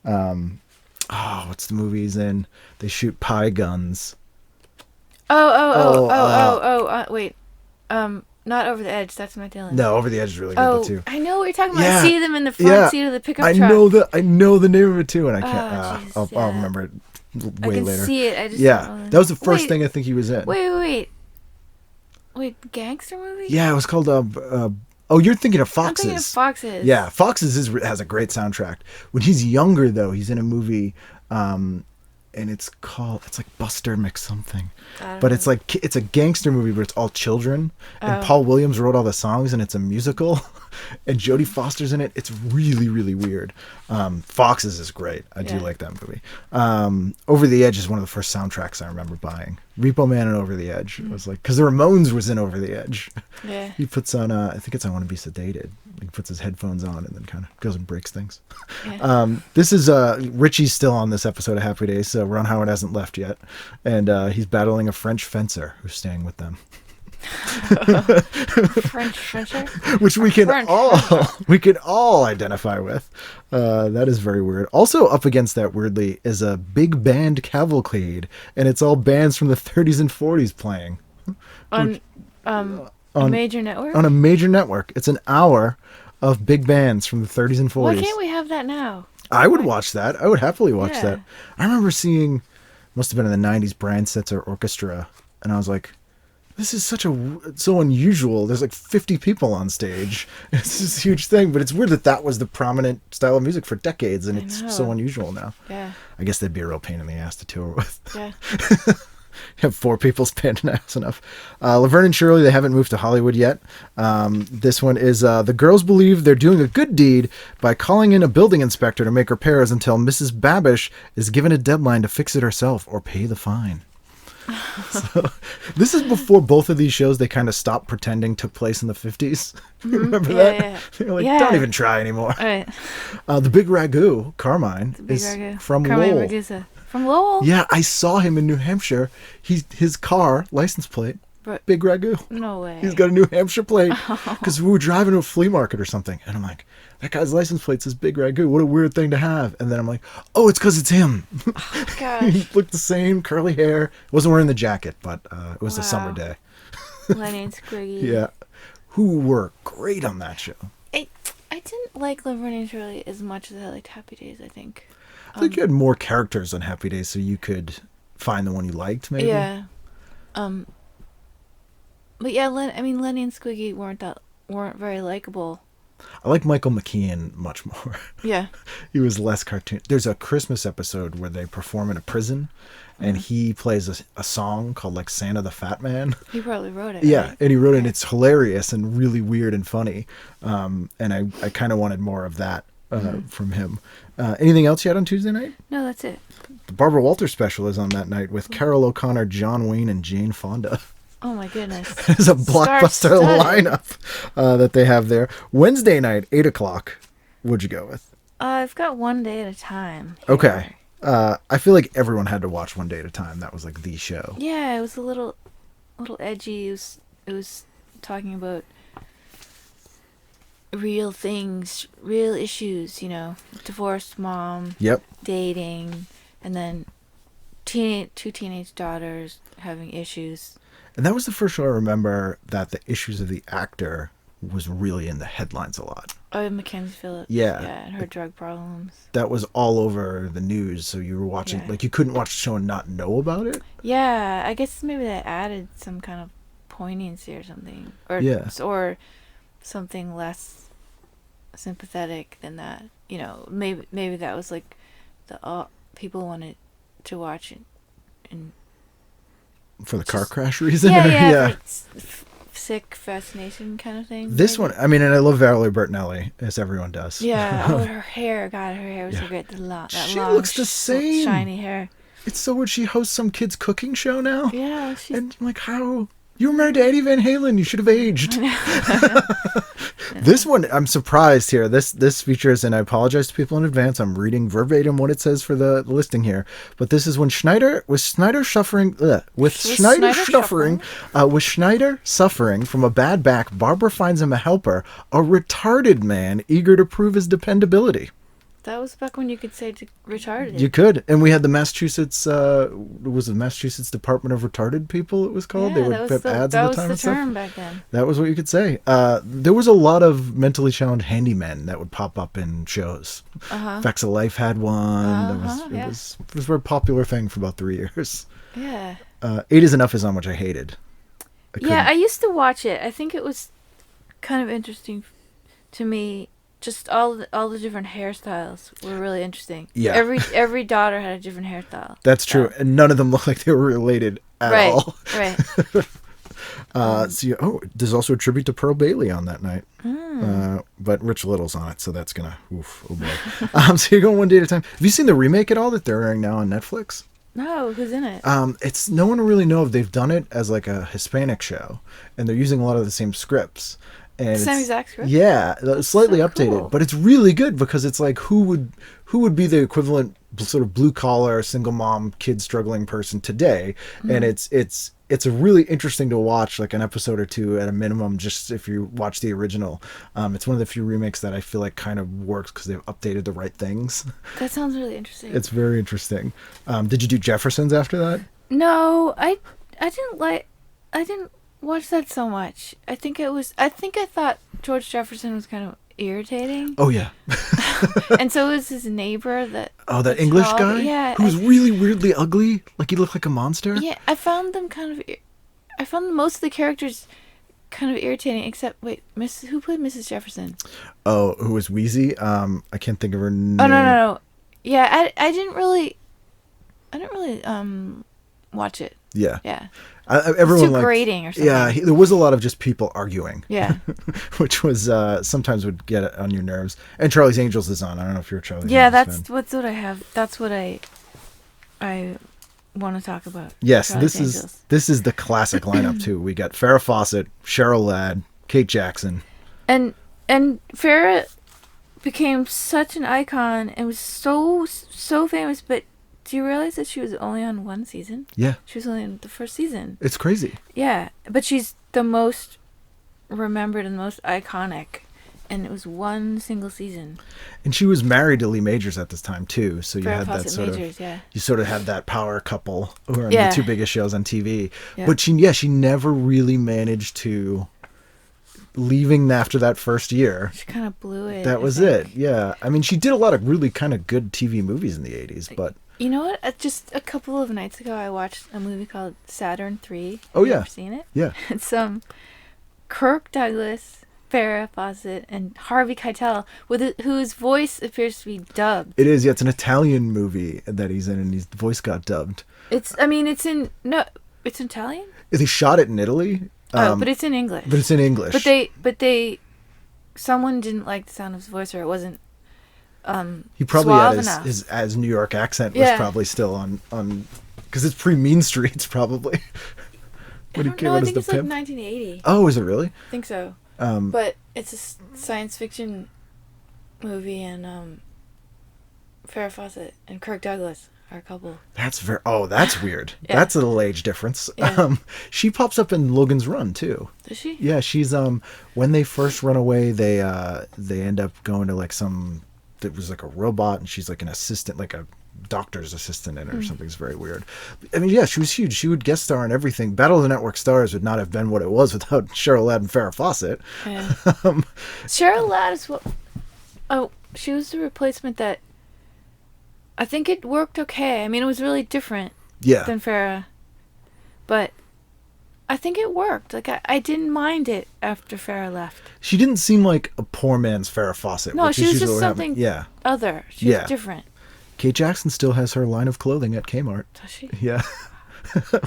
What's the movie he's in? They shoot pie guns. Wait. Not Over the Edge. That's Matt Dillon. No, Over the Edge is really good too. I know what you're talking about. I see them in the front seat of the pickup truck. I know the name of it too, and I can't. I'll remember it way later. I can see it. I just that was the first thing I think he was in. Wait, gangster movie? Yeah, it was called. You're thinking of Foxes. I'm thinking of Foxes. Yeah, Foxes has a great soundtrack. When he's younger, though, he's in a movie, and it's like Buster McSomething. But it's like, it's a gangster movie, but it's all children. And Paul Williams wrote all the songs, and it's a musical. And Jodie Foster's in it. It's really, really weird. Foxes is great. I do like that movie. Over the Edge is one of the first soundtracks I remember buying. Repo Man and Over the Edge. It was like, because the Ramones was in Over the Edge. Yeah. He puts on, I think it's I Want to Be Sedated. He puts his headphones on and then kind of goes and breaks things. Yeah. This is, Richie's still on this episode of Happy Days, so Ron Howard hasn't left yet. And he's battling a French fencer who's staying with them. French fencer? Which we can all identify with. That is very weird. Also up against that, weirdly, is a big band cavalcade, and it's all bands from the 30s and 40s playing. On a major network? On a major network. It's an hour. of big bands from the 30s and 40s. Why can't we have that now? I would watch that. I would happily watch that. I remember seeing, must have been in the 90s, Brian Setzer Orchestra, and I was like, this is so unusual. There's like 50 people on stage. It's this huge thing, but it's weird that was the prominent style of music for decades, and it's so unusual now. Yeah. I guess that'd be a real pain in the ass to tour with. Yeah. Have 4 people spending ass enough. Laverne and Shirley, they haven't moved to Hollywood yet. This one is the girls believe they're doing a good deed by calling in a building inspector to make repairs until Mrs. Babish is given a deadline to fix it herself or pay the fine. So, this is before both of these shows they kind of stopped pretending took place in the 50s. You remember that? Yeah. They're like, don't even try anymore. Right. The Big Ragu, Carmine, from Lowell. Ragusa. From Lowell? Yeah, I saw him in New Hampshire. His car, license plate, Big Ragu. No way. He's got a New Hampshire plate. Because we were driving to a flea market or something. And I'm like, that guy's license plate says Big Ragu. What a weird thing to have. And then I'm like, oh, it's because it's him. Oh, gosh. He looked the same, curly hair. Wasn't wearing the jacket, but it was a summer day. Lenny and Squiggy. Yeah. Who were great on that show. I didn't like Laverne and Shirley as much as I liked Happy Days, I think. I think you had more characters on Happy Days, so you could find the one you liked, maybe. Yeah. But yeah, Lenny and Squiggy weren't very likable. I like Michael McKean much more. Yeah. He was less cartoon. There's a Christmas episode where they perform in a prison, and he plays a song called like Santa the Fat Man. He probably wrote it. Yeah, right? and he wrote it, and it's hilarious and really weird and funny. And I kind of wanted more of that from him. Anything else you had on Tuesday night? No, that's it. The Barbara Walters special is on that night with Carol O'Connor, John Wayne, and Jane Fonda. Oh my goodness. It's a blockbuster lineup that they have there. Wednesday night, 8 o'clock. What'd you go with? I've got One Day at a Time. Here. Okay. I feel like everyone had to watch One Day at a Time. That was like the show. Yeah, it was a little edgy. It was talking about real things, real issues, divorced mom, dating, and then two teenage daughters having issues. And that was the first show I remember that the issues of the actor was really in the headlines a lot. Oh, Mackenzie Phillips. Yeah. Yeah, and her drug problems. That was all over the news, so you were watching, like you couldn't watch the show and not know about it? Yeah, I guess maybe that added some kind of poignancy or something. Or something less sympathetic than that. Maybe that was like the people wanted to watch it and for the car crash reason? Yeah. Sick fascination kind of thing. This one, and I love Valerie Bertinelli, as everyone does. Yeah, her hair, God, her hair was so great. She looks the same. Shiny hair. It's so weird. She hosts some kids' cooking show now. Yeah. And I'm like, how? You were married to Eddie Van Halen. You should have aged. This one, I'm surprised here. This features, and I apologize to people in advance. I'm reading verbatim what it says for the listing here. But this is when Schneider suffering from a bad back. Barbara finds him a helper, a retarded man eager to prove his dependability. That was back when you could say retarded. You could. And we had the Massachusetts, was it Massachusetts Department of Retarded People it was called? Yeah, they would put ads all the time. That was the term back then. That was what you could say. There was a lot of mentally challenged handymen that would pop up in shows. Facts of Life had one. It was a very popular thing for about 3 years. Yeah. 8 is Enough is on, which I hated. I used to watch it. I think it was kind of interesting to me. Just all the different hairstyles were really interesting. Yeah. Every daughter had a different hairstyle. That's true. And none of them looked like they were related at all. Right. There's also a tribute to Pearl Bailey on that night. But Rich Little's on it, so that's gonna oh boy. So you're going One Day at a Time. Have you seen the remake at all that they're airing now on Netflix? No, who's in it? It's no one really know if they've done it as like a Hispanic show, and they're using a lot of the same scripts. And same exact script? Yeah, slightly updated, but it's really good because it's like who would be the equivalent sort of blue collar single mom kid struggling person today, and it's a really interesting to watch, like an episode or two at a minimum, just if you watch the original. It's one of the few remakes that I feel like kind of works because they've updated the right things. That sounds really interesting. It's very interesting. Did you do Jeffersons after that? No, I didn't watch that so much. I think I thought George Jefferson was kind of irritating. Oh yeah. And so was his neighbor that. Oh, that English guy. Yeah. Who was really weirdly ugly. Like he looked like a monster. Yeah, I found most of the characters kind of irritating, except who played Mrs. Jefferson? Oh, who was Wheezy? I can't think of her name. Oh no. Yeah, I didn't really watch it. Yeah. Yeah. Everyone too grating or something. Yeah, there was a lot of just people arguing. Yeah. Which was sometimes would get on your nerves. And Charlie's Angels is on. I don't know if you're a Charlie's Angels fan. Yeah, that's what I have. That's what I want to talk about. Yes, Charlie's this is the classic lineup too. We got Farah Fawcett, Cheryl Ladd, Kate Jackson. And Farah became such an icon and was so famous, but do you realize that she was only on one season? Yeah. She was only in the first season. It's crazy. Yeah, but she's the most remembered and most iconic, and it was one single season. And she was married to Lee Majors at this time too, so you had that sort Majors, of you sort of had that power couple who were on the two biggest shows on TV. Yeah. But she never really managed to leaving after that first year. She kind of blew it. That was it. Yeah. I mean, she did a lot of really kind of good TV movies in the 80s, but you know what? Just a couple of nights ago, I watched a movie called Saturn 3. Oh, Have yeah. you ever seen it? Yeah. It's Kirk Douglas, Farah Fawcett, and Harvey Keitel, whose voice appears to be dubbed. It is. Yeah, it's an Italian movie that he's in, and his voice got dubbed. It's Italian? They shot it in Italy. But it's in English. But it's in English. Someone didn't like the sound of his voice, or it wasn't he probably suave had his enough. New York accent was probably still on because it's pre-Mean Streets probably. I think it's like 1980. Oh, is it really? I think so. But it's a science fiction movie, and Farrah Fawcett and Kirk Douglas are a couple. That's that's weird. Yeah. That's a little age difference. Yeah. She pops up in Logan's Run too. Does she? Yeah, she's when they first run away, they end up going to like it was like a robot, and she's like an assistant, like a doctor's assistant in it or something. It's very weird. I mean, yeah, she was huge. She would guest star on everything. Battle of the Network Stars would not have been what it was without Cheryl Ladd and Farrah Fawcett. Yeah. Cheryl Ladd is she was the replacement that I think it worked okay. I mean, it was really different than Farrah, but I think it worked. Like, I didn't mind it after Farrah left. She didn't seem like a poor man's Farrah Fawcett. No, she was just something other. She was different. Kate Jackson still has her line of clothing at Kmart. Does she? Yeah.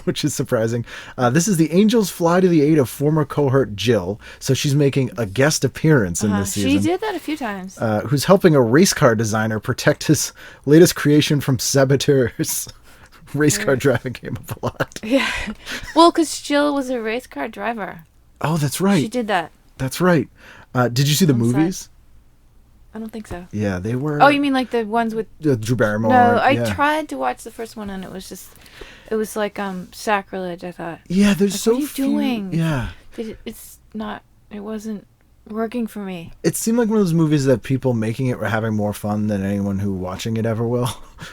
Which is surprising. This is the Angels Fly to the Aid of former cohort Jill. So she's making a guest appearance in this season. She did that a few times. Who's helping a race car designer protect his latest creation from saboteurs. Race car driving came up a lot. Yeah. Well, because Jill was a race car driver. Oh, that's right. She did that. That's right. Did you see the movies? I don't think so. Yeah, they were. Oh, you mean like the ones with Drew Barrymore? No, I tried to watch the first one, and it was like sacrilege. I thought. Yeah, there's like, so what are you doing? Yeah, it wasn't working for me. It seemed like one of those movies that people making it were having more fun than anyone who watching it ever will.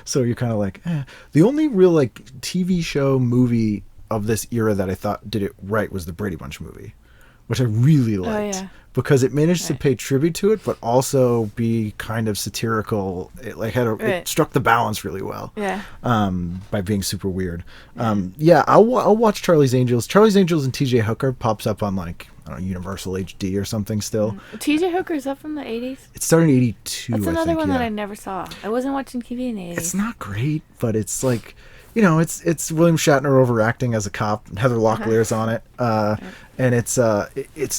So you're kind of like, eh. The only real like TV show movie of this era that I thought did it right was the Brady Bunch movie, which I really liked because it managed to pay tribute to it, but also be kind of satirical. It like it struck the balance really well. Yeah. By being super weird. I'll watch Charlie's Angels. Charlie's Angels and T.J. Hooker pops up on like, I don't know, Universal HD or something still. T.J. Hooker's up from the 80s? It started in 82, That's another one that I never saw. I wasn't watching TV in the 80s. It's not great, but it's like, you know, it's William Shatner overacting as a cop. Heather Locklear's on it. And it's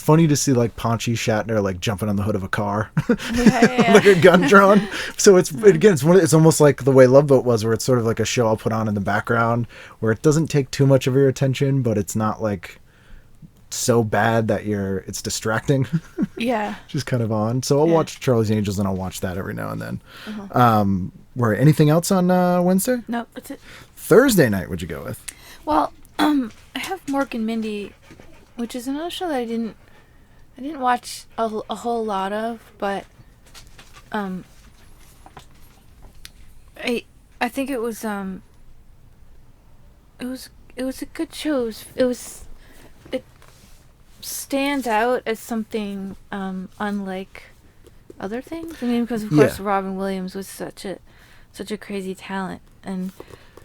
funny to see like paunchy Shatner like jumping on the hood of a car. Like a gun drawn. So it's almost like the way Love Boat was, where it's sort of like a show I'll put on in the background where it doesn't take too much of your attention, but it's not like so bad that it's distracting. Yeah. Just kind of on. So I'll watch Charlie's Angels, and I'll watch that every now and then. Anything else on Wednesday? No, that's it. Thursday night, what'd you go with? Well, I have Mork and Mindy, which is another show that I didn't watch a whole lot of, but I think it was a good show. It stands out as something unlike other things. I mean, because of course Robin Williams was such a crazy talent, and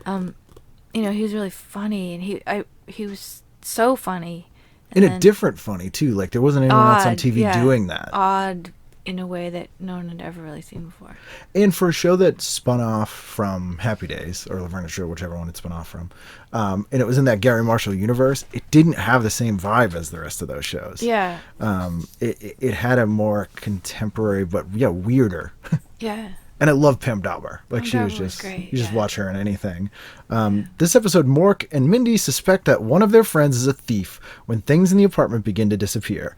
you know, he was really funny, and he was so funny. And a different funny too. Like there wasn't anyone else on TV doing that. Odd in a way that no one had ever really seen before. And for a show that spun off from Happy Days or Laverne and Shirley, whichever one it spun off from, and it was in that Gary Marshall universe, it didn't have the same vibe as the rest of those shows. Yeah. It had a more contemporary, but weirder. Yeah. And I love Pam Dauber. Like she was just great. You just watch her in anything. This episode, Mork and Mindy suspect that one of their friends is a thief when things in the apartment begin to disappear.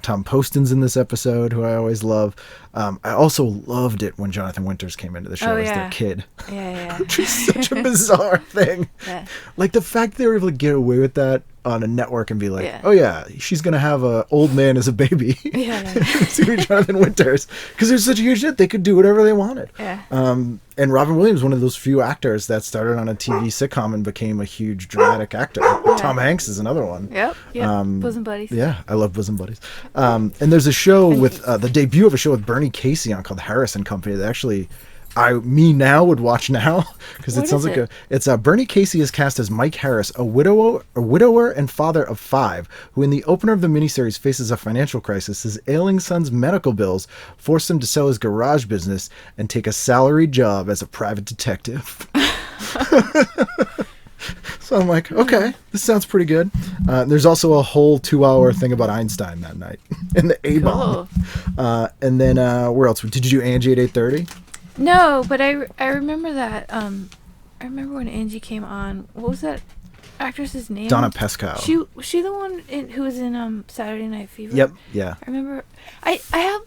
Tom Poston's in this episode, who I always love. I also loved it when Jonathan Winters came into the show as their kid. Yeah. Which is such a bizarre thing. Yeah. Like the fact they were able to get away with that on a network and be like, oh yeah, she's gonna have a old man as a baby. See Jonathan Winters, because there's such a huge hit, they could do whatever they wanted. And Robin Williams, one of those few actors that started on a TV sitcom and became a huge dramatic actor. Tom Hanks is another one. Yep. Bosom Buddies. Yeah, I love Bosom Buddies. And there's a show with the debut of a show with Bernie Casey on called Harrison Company that actually now would watch now, because it sounds like it's Bernie Casey is cast as Mike Harris, a widower and father of 5, who in the opener of the miniseries faces a financial crisis. His ailing son's medical bills force him to sell his garage business and take a salaried job as a private detective. So I'm like, okay, this sounds pretty good. There's also a whole 2-hour thing about Einstein that night in the A-bomb. Cool. And then where else? Did you do Angie at 8:30? No, but I remember that. I remember when Angie came on. What was that actress's name? Donna Pescow. Was she the one who was in Saturday Night Fever? Yep. Yeah. I remember. I have.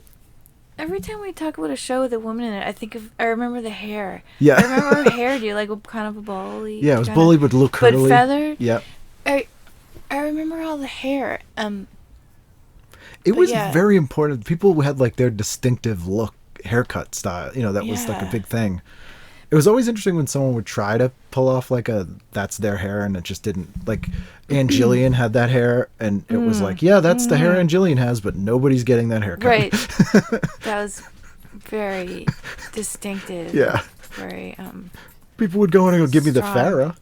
Every time we talk about a show with a woman in it, I remember the hair. Yeah. I remember her hairdo, like kind of a bowly. Yeah, it was bowly but a little curly. But feathered. Yeah. I remember all the hair. It was very important. People had like their distinctive look. Haircut style, that was like a big thing. It was always interesting when someone would try to pull off like that's their hair and it just didn't. Like Ann Jillian had that hair and it was like, that's the hair Ann Jillian has, but nobody's getting that haircut. Right. That was very distinctive. Yeah. Very people would go in and go, give me the Farah.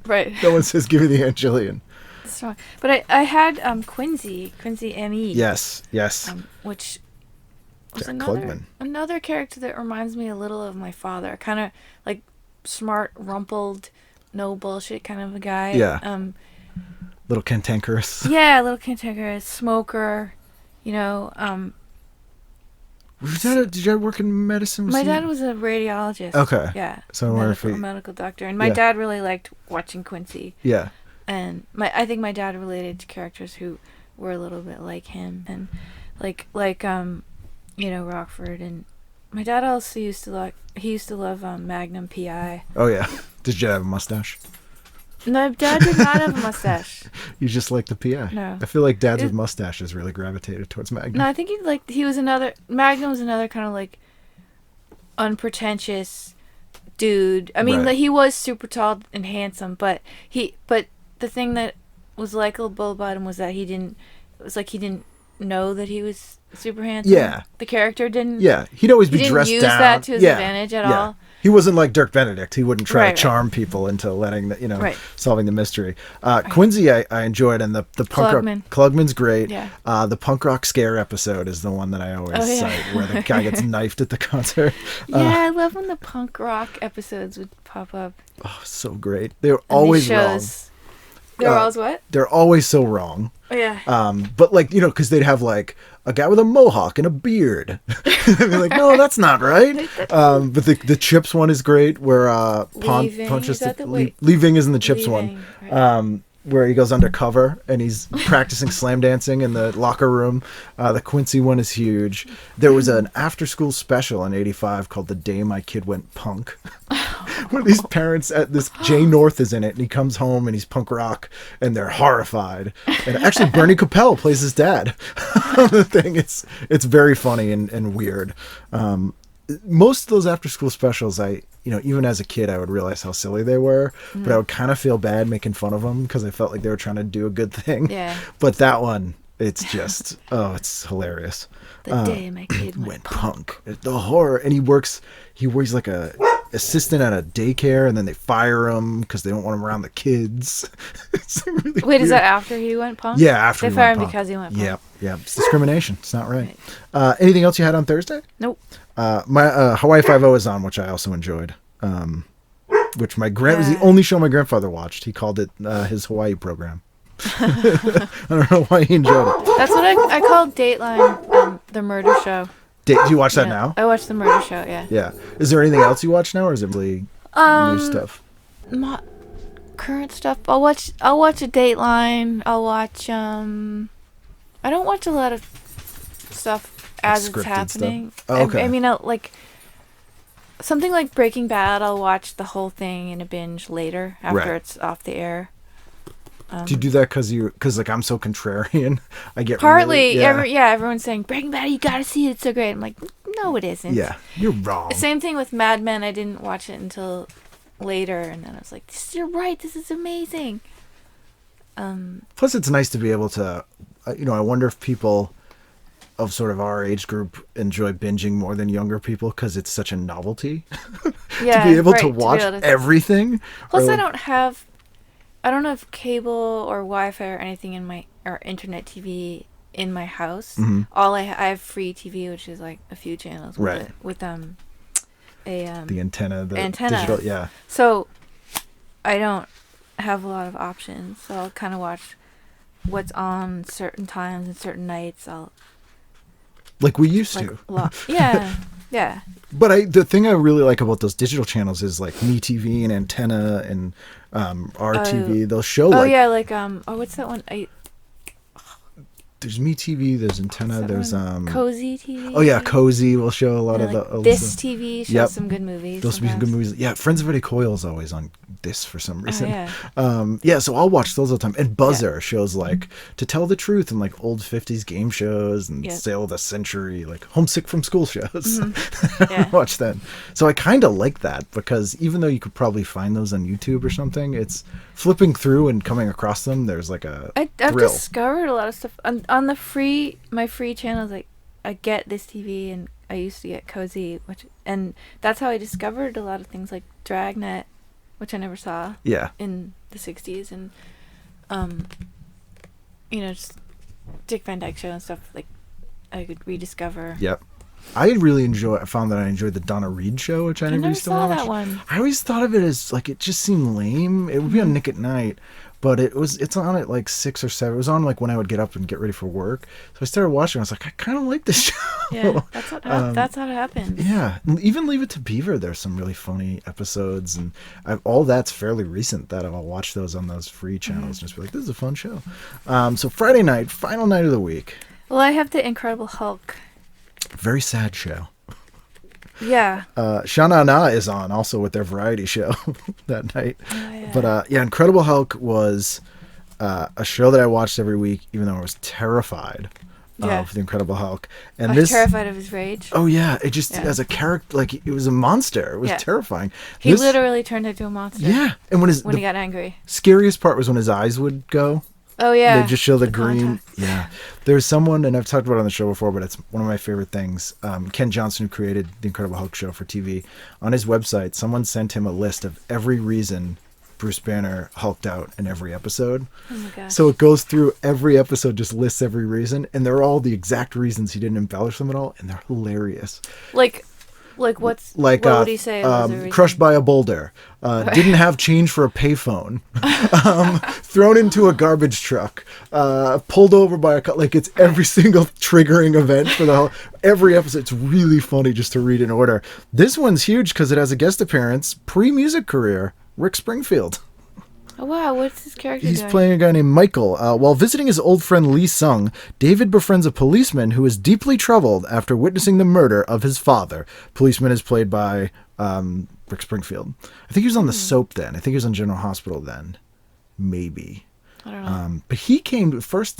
Right. No one says give me the Ann Jillian. Strong. But I had Quincy M.E. Yes. Which was Jack Klugman. Another character that reminds me a little of my father. Kind of like smart, rumpled, no bullshit kind of a guy. Yeah. Little cantankerous. Yeah, little cantankerous, smoker. Did your dad work in medicine? My dad was a radiologist. Okay. Yeah. So a medical doctor, and my dad really liked watching Quincy. Yeah. And I think my dad related to characters who were a little bit like him, and like Rockford, and my dad also used to love Magnum P.I. Oh yeah. Did your dad have a mustache? No, Dad did not have a mustache. You just like the P.I. No. I feel like dads with mustaches really gravitated towards Magnum. No, I think Magnum was another kind of like unpretentious dude. I mean, he was super tall and handsome, but the thing that was likable about him was that he didn't know that he was super handsome. Yeah. The character didn't. Yeah. He'd always be dressed down. He didn't use that to his advantage at all. He wasn't like Dirk Benedict. He wouldn't try to charm people into letting solving the mystery. Quincy, I enjoyed, and the punk rock. Klugman's great. Yeah. The punk rock scare episode is the one that I always cite, where the guy gets knifed at the concert. I love when the punk rock episodes would pop up. Oh, so great. They were always wrong. They're always what? They're always so wrong. Oh, yeah. But because they'd have like a guy with a mohawk and a beard. They'd be like, no, that's not right. But the Chips one is great, where Pond punches Leaving is in the Chips one. Right. Where he goes undercover and he's practicing slam dancing in the locker room. The Quincy one is huge. There was an after-school special in '85 called "The Day My Kid Went Punk," where these parents Jay North is in it, and he comes home and he's punk rock, and they're horrified. And actually, Bernie Capel plays his dad on the thing. It's very funny and weird. Most of those after-school specials, even as a kid, I would realize how silly they were, but I would kind of feel bad making fun of them because I felt like they were trying to do a good thing. Yeah. But that one, It's just, it's hilarious. The day my kid went punk. The horror. And he works like a assistant at a daycare, and then they fire him because they don't want him around the kids. It's really Wait, weird. Is that after he went punk? Yeah, after they he fired went him punk. because he went punk. Yeah. It's discrimination. It's not right. Anything else you had on Thursday? Nope. My Hawaii Five-0 is on, which I also enjoyed. Which was the only show my grandfather watched. He called it his Hawaii program. I don't know why he enjoyed it. That's what I call Dateline, the murder show. Do you watch that now? I watch the murder show, yeah. Yeah. Is there anything else you watch now, or is it really new stuff? Current stuff. I'll watch a Dateline. I'll watch I don't watch a lot of stuff as it's happening. Oh, okay. I mean, like something like Breaking Bad, I'll watch the whole thing in a binge later after it's off the air. Do you do that because like I'm so contrarian? I get partly really, everyone's saying Breaking Bad, you gotta see it, it's so great. I'm like, no, it isn't. Yeah, you're wrong. Same thing with Mad Men. I didn't watch it until later, and then I was like, you're right, this is amazing. Plus, it's nice to be able to, I wonder if people of sort of our age group enjoy binging more than younger people because it's such a novelty to be able to watch everything. Plus, I don't have cable or Wi-Fi or anything or internet TV in my house. Mm-hmm. I have free TV, which is like a few channels with the antenna, antenna. Digital, yeah. So I don't have a lot of options. So I'll kind of watch what's on certain times and certain nights. Like we used to. Yeah. Yeah. But the thing I really like about those digital channels is like Me TV and Antenna and RTV. They'll show what's that one? There's Me TV, there's Antenna, there's Cozy TV. Oh yeah, Cozy will show a lot of the This TV shows some good movies. Those will be some good movies. Yeah, Friends of Eddie Coyle is always on this for some reason. Oh, yeah. So I'll watch those all the time. And Buzzer shows like To Tell the Truth and like old 50s game shows and Sale of the Century, like Homesick from School shows. Mm-hmm. Yeah. Watch that. So I kind of like that because even though you could probably find those on YouTube or something, it's flipping through and coming across them. There's like I've discovered a lot of stuff on the my free channels. Like I get This TV and I used to get Cozy, and that's how I discovered a lot of things like Dragnet, which I never saw. Yeah. In the 60s, and just Dick Van Dyke Show and stuff like I could rediscover. Yep. I found that I enjoyed the Donna Reed show, which I never used to watch. That one. I always thought of it as like it just seemed lame. It would be on Nick at Night, but it's on at like 6 or 7. It was on like when I would get up and get ready for work. So I started watching. I was like, I kind of like this show. Yeah, that's how it happens. Yeah, even Leave It to Beaver. There's some really funny episodes, and all that's fairly recent. That I'll watch those on those free channels. And just be like, this is a fun show. So Friday night, final night of the week. Well, I have the Incredible Hulk. Very sad show. Yeah. Shana Na is on also with their variety show that night. Oh, yeah. But Incredible Hulk was a show that I watched every week, even though I was terrified of the Incredible Hulk. And terrified of his rage. Oh yeah, it just as a character, like it was a monster. It was terrifying. He literally turned into a monster. Yeah, and when he got angry. Scariest part was when his eyes would go. Oh yeah, they just show the green. Contact. Yeah, there's someone, and I've talked about it on the show before, but it's one of my favorite things. Ken Johnson, who created the Incredible Hulk show for TV, on his website, someone sent him a list of every reason Bruce Banner hulked out in every episode. Oh my gosh. So it goes through every episode, just lists every reason, and they're all the exact reasons. He didn't embellish them at all, and they're hilarious. What would he say? Crushed by a boulder. Didn't have change for a payphone. Thrown into a garbage truck. Pulled over by a car. Like it's every single triggering event for every episode. It's really funny just to read in order. This one's huge because it has a guest appearance, pre-music career, Rick Springfield. Oh, wow. What's his character He's doing? playing a guy named Michael. While visiting his old friend Lee Sung, David befriends a policeman who is deeply troubled after witnessing the murder of his father. Policeman is played by Rick Springfield. I think he was on the soap then. I think he was on General Hospital then. Maybe. I don't know. But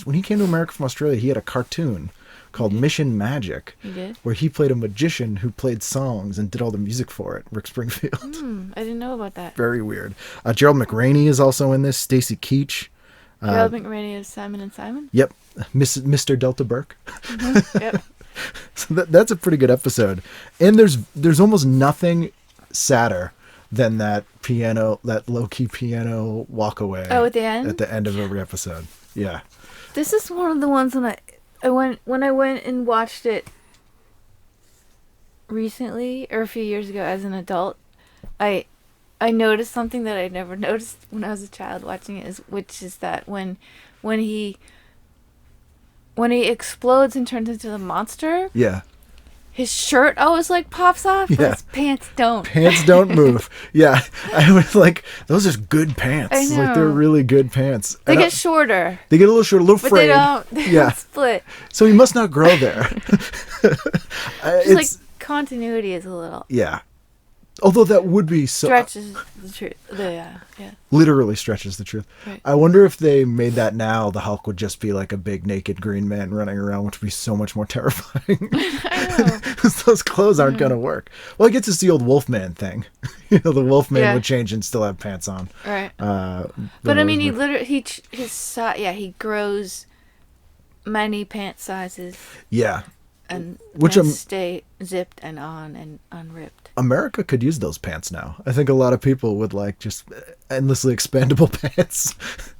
when he came to America from Australia, he had a cartoon called Mission Magic. He did? Where he played a magician who played songs and did all the music for it. Rick Springfield. I didn't know about that. Very weird. Gerald McRaney is also in this. Stacy Keach. Harold McMillan is Simon and Simon. Yep, Mr. Delta Burke. Yep. So that's a pretty good episode, and there's almost nothing sadder than that low key piano walk away. Oh, at the end. At the end of every episode. Yeah. This is one of the ones when I went and watched it recently or a few years ago as an adult. I noticed something that I never noticed when I was a child watching it, which is that when he explodes and turns into the monster, Yeah. his shirt always like pops off, but his pants don't. Pants don't move. Yeah. I was like, those are good pants. I know. Like, they're really good pants. They get shorter. They get a little short, a little But frayed. they don't split. So he must not grow there. Just like continuity is a little. Yeah. Although that would be so... Stretches the truth. Yeah. Literally stretches the truth. Right. I wonder if they made that now, the Hulk would just be like a big naked green man running around, which would be so much more terrifying. I know. Because those clothes aren't going to work. Well, I guess it's the old Wolfman thing. The Wolfman would change and still have pants on. Right. But I mean, he grows many pant sizes. Yeah. And which stay zipped and on and unripped. America could use those pants now. I think a lot of people would like just endlessly expandable pants.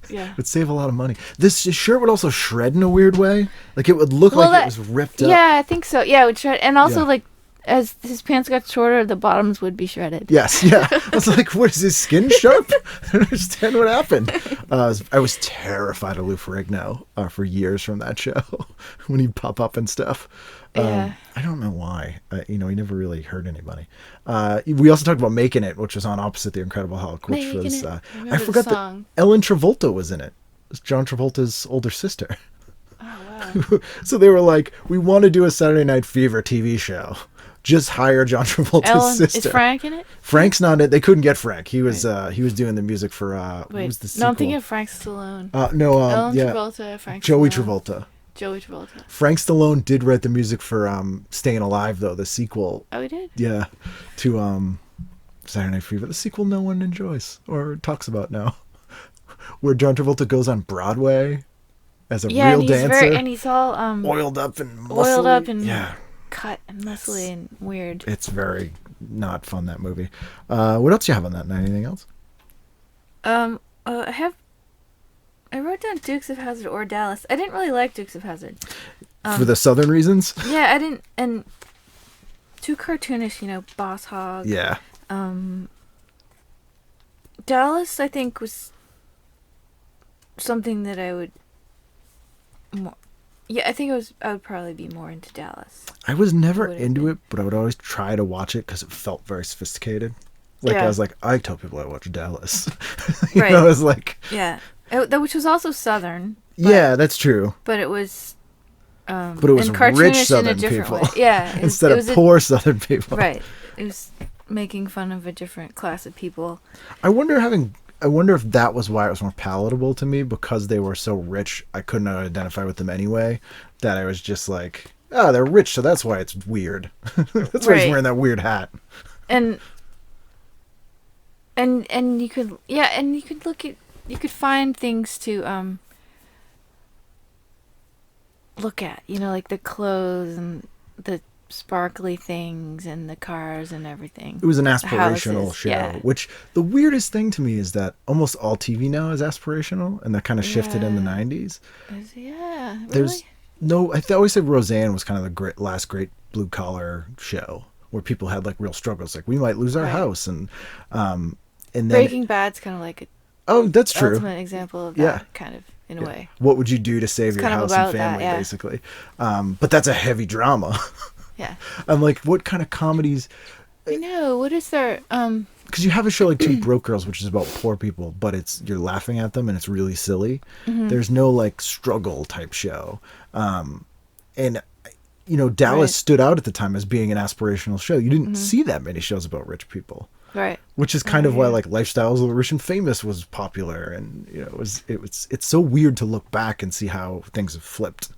Yeah. It would save a lot of money. This shirt would also shred in a weird way. Like it would look like it was ripped up. Yeah, I think so. Yeah, it would shred. And also like as his pants got shorter, the bottoms would be shredded. Yes, yeah. I was like, what is his skin sharp? I don't understand what happened. I was terrified of Lou Ferrigno for years from that show when he'd pop up and stuff. Yeah. I don't know why. He never really hurt anybody. We also talked about Making It, which was on opposite The Incredible Hulk, which Making was... It. I forgot that Ellen Travolta was in it. It was John Travolta's older sister. Oh, wow. So they were like, we want to do a Saturday Night Fever TV show. Just hire John Travolta's sister. Is Frank in it? Frank's not in it. They couldn't get Frank. He was doing the music for what was the sequel? No, I'm thinking of Frank Stallone. Ellen Travolta, Frank Joey Stallone. Travolta. Frank Stallone did write the music for Staying Alive, though, the sequel. Oh, he did? Yeah. To Saturday Night Fever. The sequel no one enjoys or talks about now. Where John Travolta goes on Broadway as a real dancer. And he's all oiled up and muscly. Cut and muscly and weird. It's very not fun, that movie. What else do you have on that night? Anything else? I wrote down Dukes of Hazzard or Dallas. I didn't really like Dukes of Hazzard. For the Southern reasons? Yeah, I didn't, and too cartoonish, Boss Hog. Yeah. Dallas, I think, was something that I would I think I would probably be more into Dallas. I was never into it, but I would always try to watch it because it felt very sophisticated. I was like, I tell people I watch Dallas. Right. I was like... Yeah. Which was also Southern. Yeah, that's true. But it was... but it was rich Southern people. Way. Yeah. Instead of poor Southern people. Right. It was making fun of a different class of people. I wonder if that was why it was more palatable to me, because they were so rich, I couldn't identify with them anyway, that I was just like, they're rich, so that's why it's weird. That's why he's wearing that weird hat. And you could you could find things to look at, like the clothes and the sparkly things and the cars and everything. It was an aspirational show, which the weirdest thing to me is that almost all TV now is aspirational, and that kind of shifted in the 90s. Yeah, really? There's no, I always said Roseanne was kind of the last great blue collar show where people had like real struggles, like we might lose our house, and then Breaking Bad's kind of like that's true. Ultimate example of that kind of in a way. What would you do to save your house and family, basically? But that's a heavy drama. Yeah. I'm like, what kind of comedies? I know. What is there? Because you have a show like Two Broke Girls, which is about poor people, but you're laughing at them and it's really silly. Mm-hmm. There's no like struggle type show. And Dallas stood out at the time as being an aspirational show. You didn't see that many shows about rich people. Right. Which is kind of why like Lifestyles of the Rich and Famous was popular, and it's so weird to look back and see how things have flipped.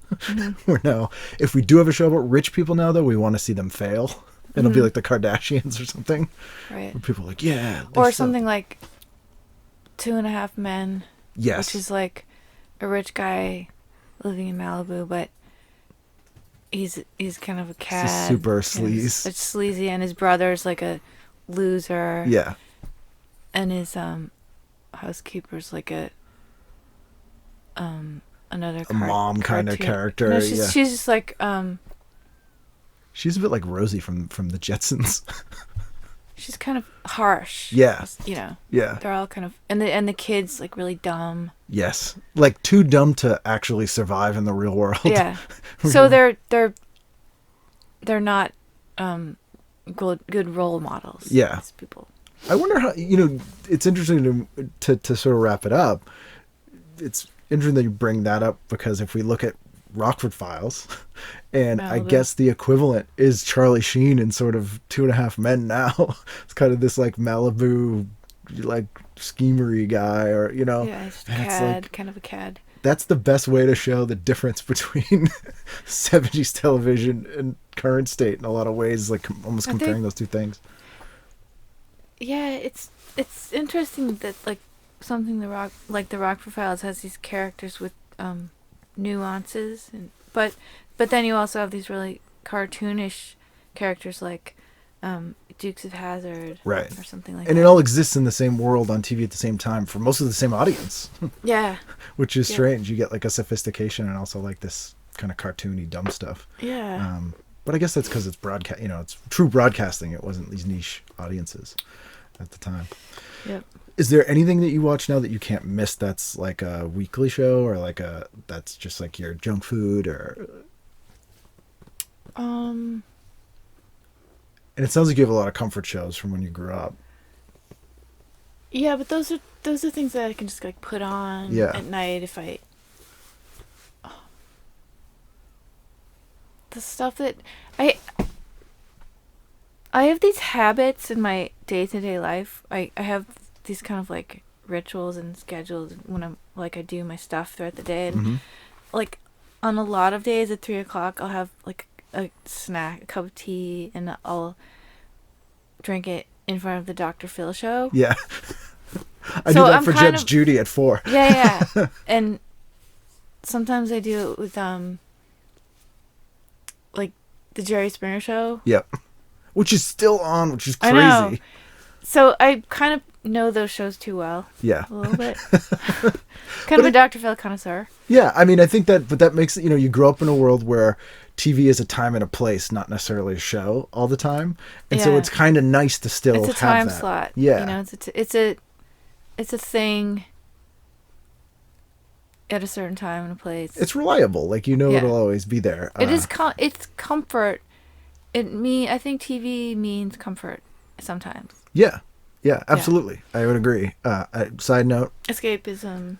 Where now, if we do have a show about rich people now, though, we want to see them fail. It'll be like the Kardashians or something. Right. Where people are like, or something like 2.5 Men. Yes. Which is like a rich guy living in Malibu, but he's kind of a cad. He's super sleaze. It's sleazy, and his brother's like a loser. Yeah. And his housekeeper's like a another mom kind of character. No, she's just like she's a bit like Rosie from the Jetsons. She's kind of harsh. Yeah. You know. Yeah. They're all kind of and the kids like really dumb. Yes. Like too dumb to actually survive in the real world. Yeah. So they're not good role models. Yeah. These people. I wonder how, it's interesting to sort of wrap it up. It's interesting that you bring that up because if we look at Rockford Files, and Malibu. I guess the equivalent is Charlie Sheen in sort of 2.5 Men now. It's kind of this like Malibu, like schemery guy, or Yeah, he's cad, kind of a cad. That's the best way to show the difference between 70s television and current state in a lot of ways, like almost comparing those two things. Yeah, it's interesting that like something the Rockford Files has these characters with nuances, but then you also have these really cartoonish characters like Dukes of Hazzard, right, or something like and that. And it all exists in the same world on TV at the same time for most of the same audience. Yeah, which is strange. You get like a sophistication and also like this kind of cartoony dumb stuff. Yeah. But I guess that's because it's broadcast. It's true broadcasting. It wasn't these niche audiences at the time. Yep. Is there anything that you watch now that you can't miss that's like a weekly show or like that's just like your junk food or? And it sounds like you have a lot of comfort shows from when you grew up. Yeah, but those are things that I can just like put on at night if I. The stuff that I have these habits in my day-to-day life. I have these kind of like rituals and schedules when I'm like I do my stuff throughout the day, and like on a lot of days at 3:00 I'll have like a snack, a cup of tea, and I'll drink it in front of the Dr. Phil show. Yeah. I do that for Judge Judy at 4. Yeah. And sometimes I do it with like the Jerry Springer show. Yep. Which is still on, which is crazy. I know. So I kind of know those shows too well. Yeah. A little bit. Kind of a Dr. Phil connoisseur. Yeah, I mean, I think that makes it, you grow up in a world where TV is a time and a place, not necessarily a show all the time. And so it's kind of nice to still have that. It's a time slot. Yeah. It's a thing at a certain time and a place. It's reliable. Like, it'll always be there. It is it's comfort. I think TV means comfort sometimes. Yeah. Yeah, absolutely. Yeah. I would agree. Side note. Escapism.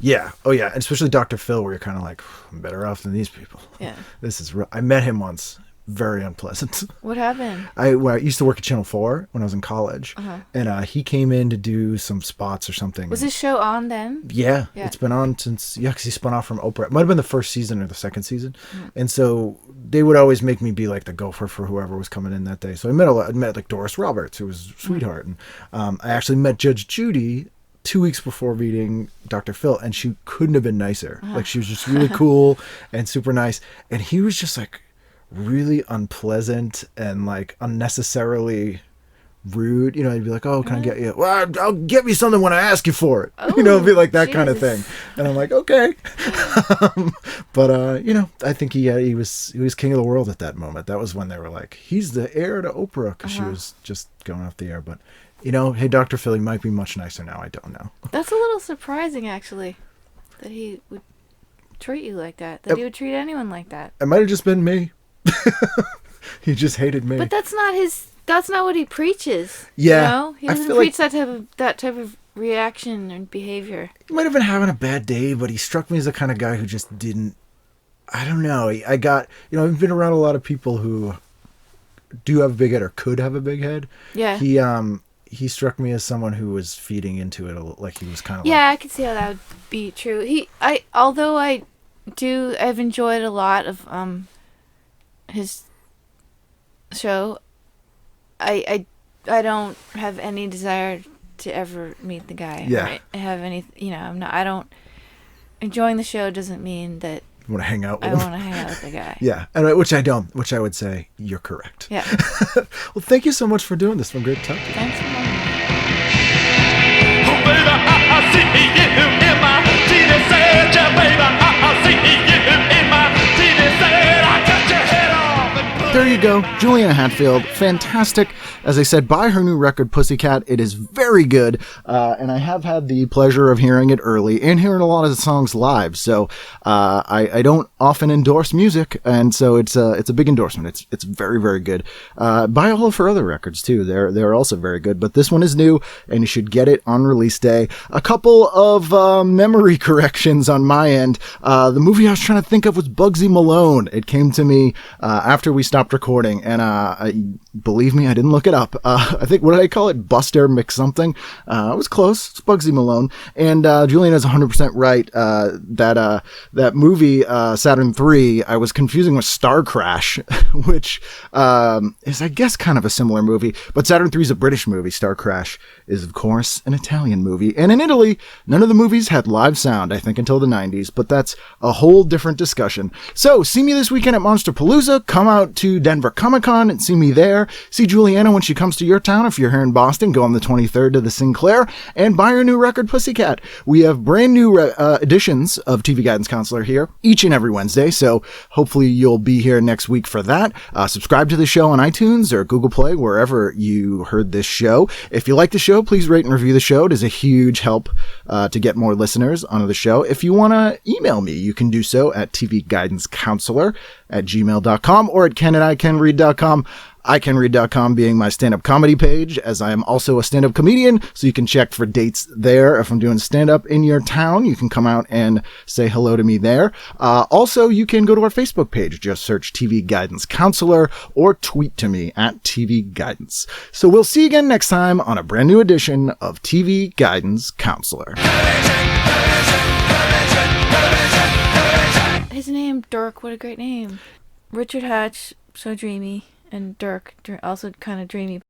Yeah. Oh, yeah. And especially Dr. Phil, where you're kind of like, I'm better off than these people. Yeah. This is real. I met him once. Very unpleasant. What happened? I used to work at Channel 4 when I was in college. And he came in to do some spots or something. Was his show on then? Yeah. It's been on since, because he spun off from Oprah. It might have been the first season or the second season. And so they would always make me be like the gopher for whoever was coming in that day. So I met like Doris Roberts, who was a sweetheart. And I actually met Judge Judy 2 weeks before meeting Dr. Phil, and she couldn't have been nicer. Like, she was just really cool and super nice. And he was just like really unpleasant and like unnecessarily rude. I'd be like, oh, can I get you? Well, I'll get you something when I ask you for it. Oh, it'd be like that kind of thing. And I'm like, okay. But I think he was king of the world at that moment. That was when they were like, he's the heir to Oprah, because she was just going off the air. But hey, Dr. Phil, he might be much nicer now. I don't know. That's a little surprising, actually, that he would treat you like that. That he would treat anyone like that. It might have just been me. He just hated me. But that's not what he preaches. Yeah. He doesn't preach that type of reaction and behavior. He might have been having a bad day, but he struck me as the kind of guy who just didn't. I don't know. I've been around a lot of people who do have a big head or could have a big head. Yeah. He struck me as someone who was feeding into it like he was kind of. Yeah, I could see how that would be true. Although I've enjoyed a lot of his show. I don't have any desire to ever meet the guy. Yeah. Right? I have any. I'm not. I don't. enjoying the show doesn't mean that You want to hang out with I him? want to hang out with the guy. Yeah, and which I would say you're correct. Yeah. Well, thank you so much for doing this. It's been great to talk to you. Thanks for having me. Oh, baby, I see you in my teeny said, yeah, baby, I see you in my teeny said, I cut your head off and put There you go, Juliana Hatfield, fantastic. As I said, buy her new record, Pussycat. It is very good, and I have had the pleasure of hearing it early and hearing a lot of the songs live. So I don't often endorse music, and so it's a big endorsement. It's very, very good. Buy all of her other records too. They're also very good. But this one is new, and you should get it on release day. A couple of memory corrections on my end. The movie I was trying to think of was Bugsy Malone. It came to me after we stopped recording, and believe me, I didn't look it up. I think, what did I call it? Buster McSomething. It was close. It's Bugsy Malone. And Juliana's 100% right. That movie, Saturn III, I was confusing with Star Crash, which is, I guess, kind of a similar movie. But Saturn III is a British movie. Star Crash is, of course, an Italian movie. And in Italy, none of the movies had live sound, I think, until the 90s. But that's a whole different discussion. So, see me this weekend at Monsterpalooza. Come out to Denver Comic-Con and see me there. See Juliana when she comes to your town. If you're here in Boston, go on the 23rd to the Sinclair and buy her new record, Pussycat. We have brand new editions of TV Guidance Counselor here each and every Wednesday, so hopefully you'll be here next week for that. Subscribe to the show on iTunes or Google Play, wherever you heard this show. If you like the show, please rate and review the show. It is a huge help to get more listeners onto the show. If you want to email me, you can do so at tvguidancecounselor@gmail.com or at ken@icanread.com. iCanRead.com being my stand-up comedy page, as I am also a stand-up comedian, so you can check for dates there. If I'm doing stand-up in your town, you can come out and say hello to me there. Also, you can go to our Facebook page. Just search TV Guidance Counselor or tweet to me at TV Guidance. So we'll see you again next time on a brand new edition of TV Guidance Counselor. His name, Dirk, what a great name. Richard Hatch, so dreamy. And Dirk, also kind of dreamy.